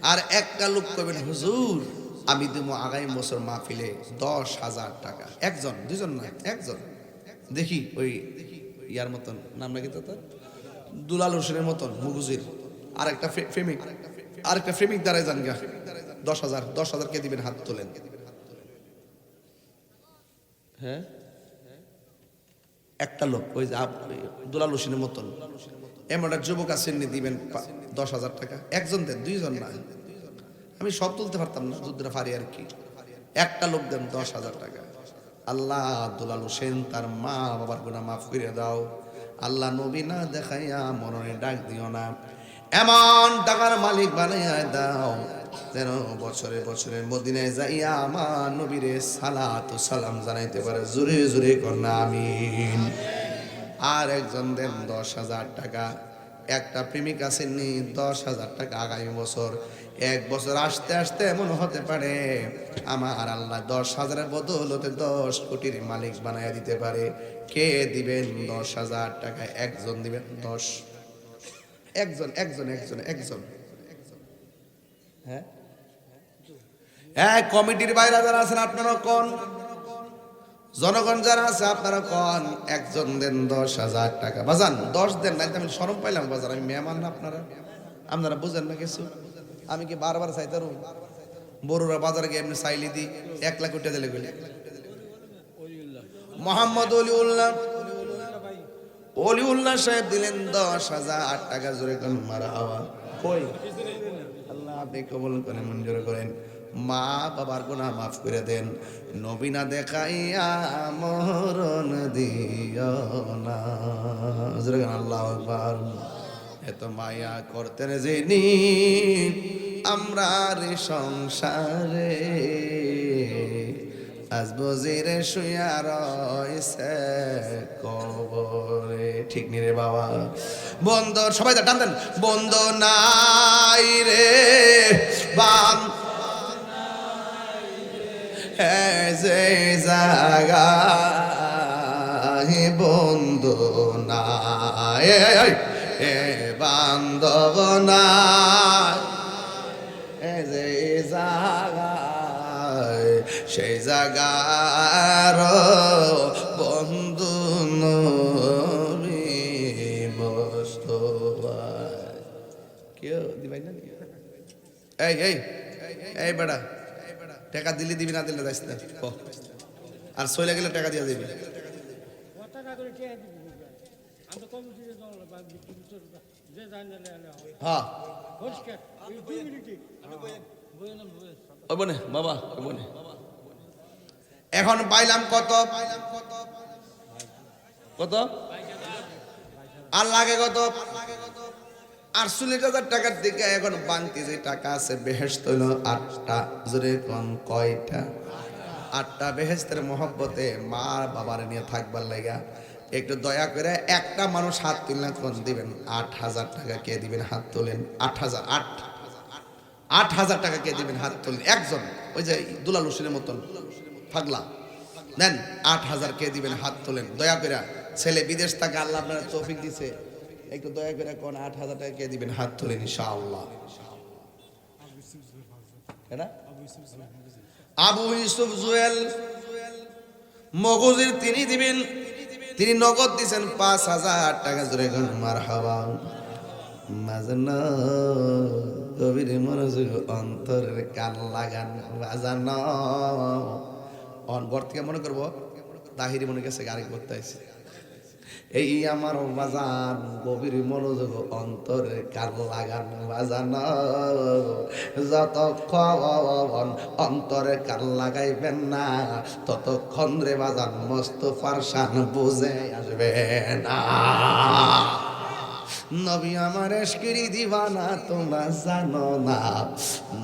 আর একটা লোক কবেন, হুজুর আমি দেবো আগামী বছর মাহফিলে 10,000 টাকা। একজন, দুজন না, একজন। দেখি ওই ইয়ার মতন নাম নাকি তো তার, দুলাল হোসেনের মতন মুগুজির আরেকটা প্রেমিক দ্বারাই যান গা। 10,000 কে দিবেন? হাত তোলেন। হ্যাঁ, একটা লোক ওই যে দুলাল হোসেনের মতন এমন একটা যুবক আছেন, দিবেন 10,000 টাকা। একজন দেন, দুইজন না। আমি সব তুলতে পারতাম না, যুদ্ধটা পারি আর কি। একটা লোক দেন 10,000 টাকা। আল্লাহ দুলাল হোসেন তার মা বাবার গুনাহ মাফ করে দাও। আল্লাহ নবী না দেখাইয়া মরণে ডাক দিও না, এমন টাকার মালিক বানাইয়া দাও যেন বছরে বছরে মদিনায় যাইয়া আমার নবীরে সালাত ও সালাম জানাইতে পারে। জোরে জোরে কন্যা আমিন। আর একজন দেন 10,000 টাকা। একটা প্রেমিক আসেননি, 10,000 টাকা। আগামী বছর, এক বছর আসতে আসতে এমন হতে পারে আমার আল্লাহ 10,000-এর বদৌলতে 10 কোটির মালিক বানায় দিতে পারে। কে দিবেন 10,000 টাকা? একজন দিবেন। 10, একজন একজন একজন একজন। হ্যাঁ হ্যাঁ, কমিটির বাইরে যারা আছেন আপনারা কোন, জনগণ যারা আছে আপনারা কোন, একজন দেন 10,000 টাকা। বাজান 10 দেন, নাই আমি শরম পাইলাম বাজার, আমি মেহমান না আপনারা বুঝেন না কিছু। আমি কি বারবার চাইতারু? বড়ুরা বাজারে গিয়ে এমনি চাইলি দি 1 লাখ উঠে দিলে গেলে। মোহাম্মদ অলিউল্লাহ সাহেব দিলেন 10,000 টাকা। জোরে কোন মারহাবা। কই আল্লাহ আপনি কবুল করেন, মঞ্জুর করেন। মা বাবার গুনাহ মাফ করে দেন। নবী না দেখাইয়া মরণ দিও না। জোরে কোন আল্লাহু আকবার। এত মায়া করতেন যিনি আমরা রে সংসারে, আজ বজিরে শুয়া রয়েছে কবরে। ঠিক নি রে বাবা? বন্ধর সবাই টান দেন। বন্ধ নাই রে বাম যে জাগা বন্ধু নাই, এ বান্ধব নাই, যে জাগায় সেই জাগার বন্ধু নবী মুস্তাফা। কেউ দিবাই না? এই এই এই বেটা, টাকা দিলি দিবি, না দিলে যাইস না। আর সইলে গেলে টাকা দিয়ে দিবি। হ্যাঁ বাবা, এখন পাইলাম কত কত? আর লাগে কত? 48,000 টাকার দিকে। এখন বাংতি যে টাকা আছে বেহেশত হইল 8টা। জোরে কোন কয়টা? 8টা। বেহেশতের মহব্বতে মা বাবার নিয়ে থাকবার লাগা একটু দয়া করে একটা মানুষ হাত তুললেন, কোন দিবেন? 8,000 টাকা। কে দিবেন? হাত তোলেন। 8,000 টাকা কে দিবেন? হাত তোলেন। একজন, ওই যে দুলাল হোসেনের মতন পাগলা দেন। 8,000 কে দিবেন? হাত তোলেন। দয়া করে, ছেলে বিদেশ থেকে আল্লাহ আপনার তৌফিক দিছে, একটু দয়া করে কোন 8,000 টাকা কে দিবেন? হাত তোলেন ইনশাআল্লাহ। আবু ইউসুফ জুয়েল মগজির তিনি দিবেন। তিনি নগদ দিছেন 5,000 টাকা। জোরে কোন মারহাবা। মাজানা গভীর মনোযোগ, অন্তরের কান লাগান বাজানো। ঘর থেকে মনে করবো তাহিরি মনে গেছে আরেক বক্তা আছে। এই আমার বাজান, গভীর মনোযোগ, অন্তরের কান লাগান বাজানো। যতক্ষণ অন্তরে কান লাগাইবেন না, ততক্ষণ রে বাজান মোস্তফার শান বুঝে আসবে না। নবী আমার এশকেরি দিওয়ানা, তোমরা জানো না।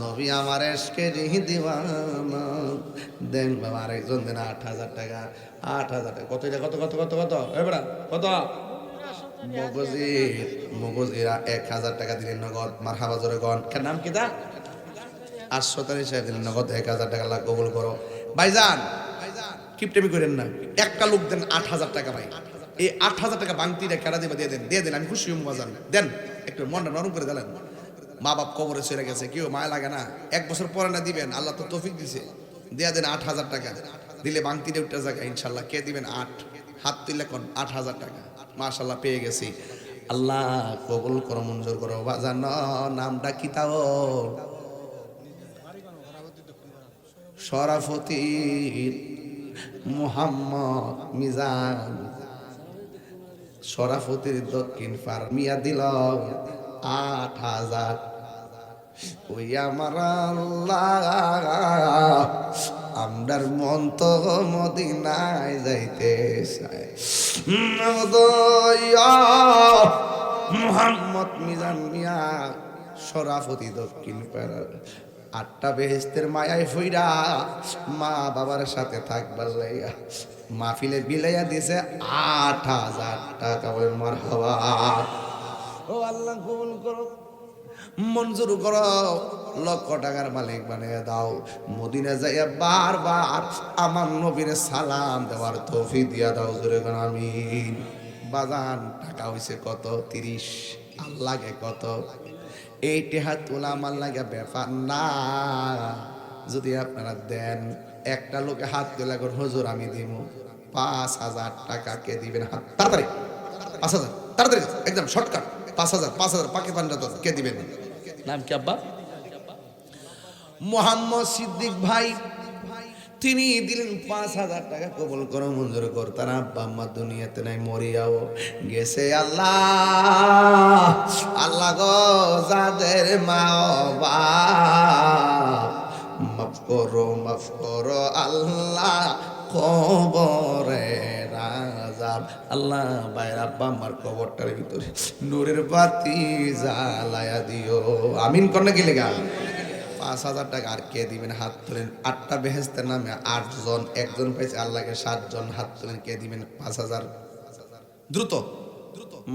নবী আমার এশকেরি দিওয়ানা। দেন বাবা আরেকজন দেন 8,000 টাকা। 8,000 টাকা। কত এটা? কত কত কত কত? এবারে কত? মগজিরা 1,000 টাকা দিলেন নগদ। মারহাবা জোরে গন। নাম কি দা? আশরাফি সাহেব দিলেন নগদ 1,000 টাকা। আল্লাহ কবুল করো। ভাইজান কিপটেমি করেন না, একটা লোক দেন 8,000 টাকা। ভাই এই 8,000 টাকা বাংতিটা কেডা দিবা? দিয়ে দেন, দিয়ে দেন। আমি খুশি হম বাজান। দেন, একটু মনটা নরম করে দিলেন। মা বাপ কবরে চলে গেছে, কেউ মায়া লাগে না, 1 বছর পরে না দিবেন, আল্লাহ তো তৌফিক দিছে, দেয়া দেন 8,000 টাকা দিলে বাংতি দেউটার জায়গায় ইনশাল্লাহ কে দিবেন 8, হাত তুললে কোন 8,000 টাকা মাশাল্লাহ পেয়ে গেছি। আল্লাহ কবুল করো, মঞ্জুর করো। বাজান নামটা কি তাও? শরাফতি মুহাম্মদ মিজান, শরাফতির দক্ষিণ পার মিয়া দিল 8,000। ওই আমার আল্লাহ আমরার মন তো মদিনায় যাইতে চায়। মুহাম্মদ মিজান মিয়া শরাফতি দক্ষিণ পাড়ার 8টা বেহেশতের মায়ায় ফইরা মা বাবার সাথে থাকবার লাইয়া মাহফিলে বিলাইয়া দিছে 8,000 টাকা। বলেন মারহাবা। ও আল্লাহ কবুল করো, মঞ্জুর করো, লক্ষ টাকার মালিক বানিয়ে দাও। মদিনা যাইয়া বারবার আমার নবীর সালাম দেওয়ার তৌফিক দিয়া দাও। জোরে কোন আমিন। বাজান টাকা হইছে কত? 30। আল্লাহকে কত? এইটি হাত তোলা আমার লাগে ব্যাপার না। যদি আপনারা দেন, একটা লোকে হাত তোলা করে হুজুর আমি দিব 5,000 টাকা। কে দিবেন? হাত তাড়াতাড়ি। 5,000 তাড়াতাড়ি, একদম শর্টকাট। 5,000 পাকে পান্ডা তো কে দিবেন? নাম কি আব্বা? মোহাম্মদ সিদ্দিক ভাই, তিনি দিলেন 5,000 টাকা। কবুল করো, মঞ্জুর কর। তার আব্বা আম্মা দুনিয়াতে নাই, মরিয়াও গেছে। আল্লাহ আল্লাহ গো, যাদের মা বাপ মাফ করো আল্লাহ, কবরে রাজাব। আল্লাহ বাইর আব্বা আমার কবরটার ভিতরে নূরের বাতি জ্বালায়া দিও। আমিন কর না কি লেগা? 5,000 টাকা। আর কে দিবেন? হাত তোলেন। 8টা বেহেশতের নামে 8 জন, একজন পাইছে আল্লাহকে 7 জন। হাত তোলেন, কে দিবেন? 5,000 দ্রুত।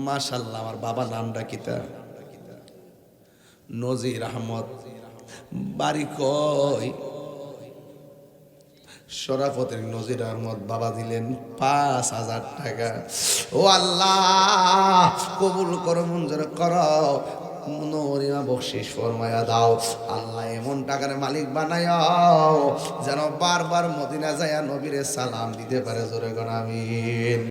মাশাআল্লাহ। আমার বাবা নামটা কিতা? নজির আহমদ। বাড়ি কই? শরাফতের নজির আহমদ বাবা দিলেন 5,000 টাকা। ও আল্লাহ কবুল করো, মঞ্জুর করো, নরিমা বকশিশ ফরমায়া দাও। আল্লাহ এমন টাকার মালিক বানায়ও যেন বারবার মদিনা যায়া নবীরে সালাম দিতে পারে। জোরে কোন আমিন।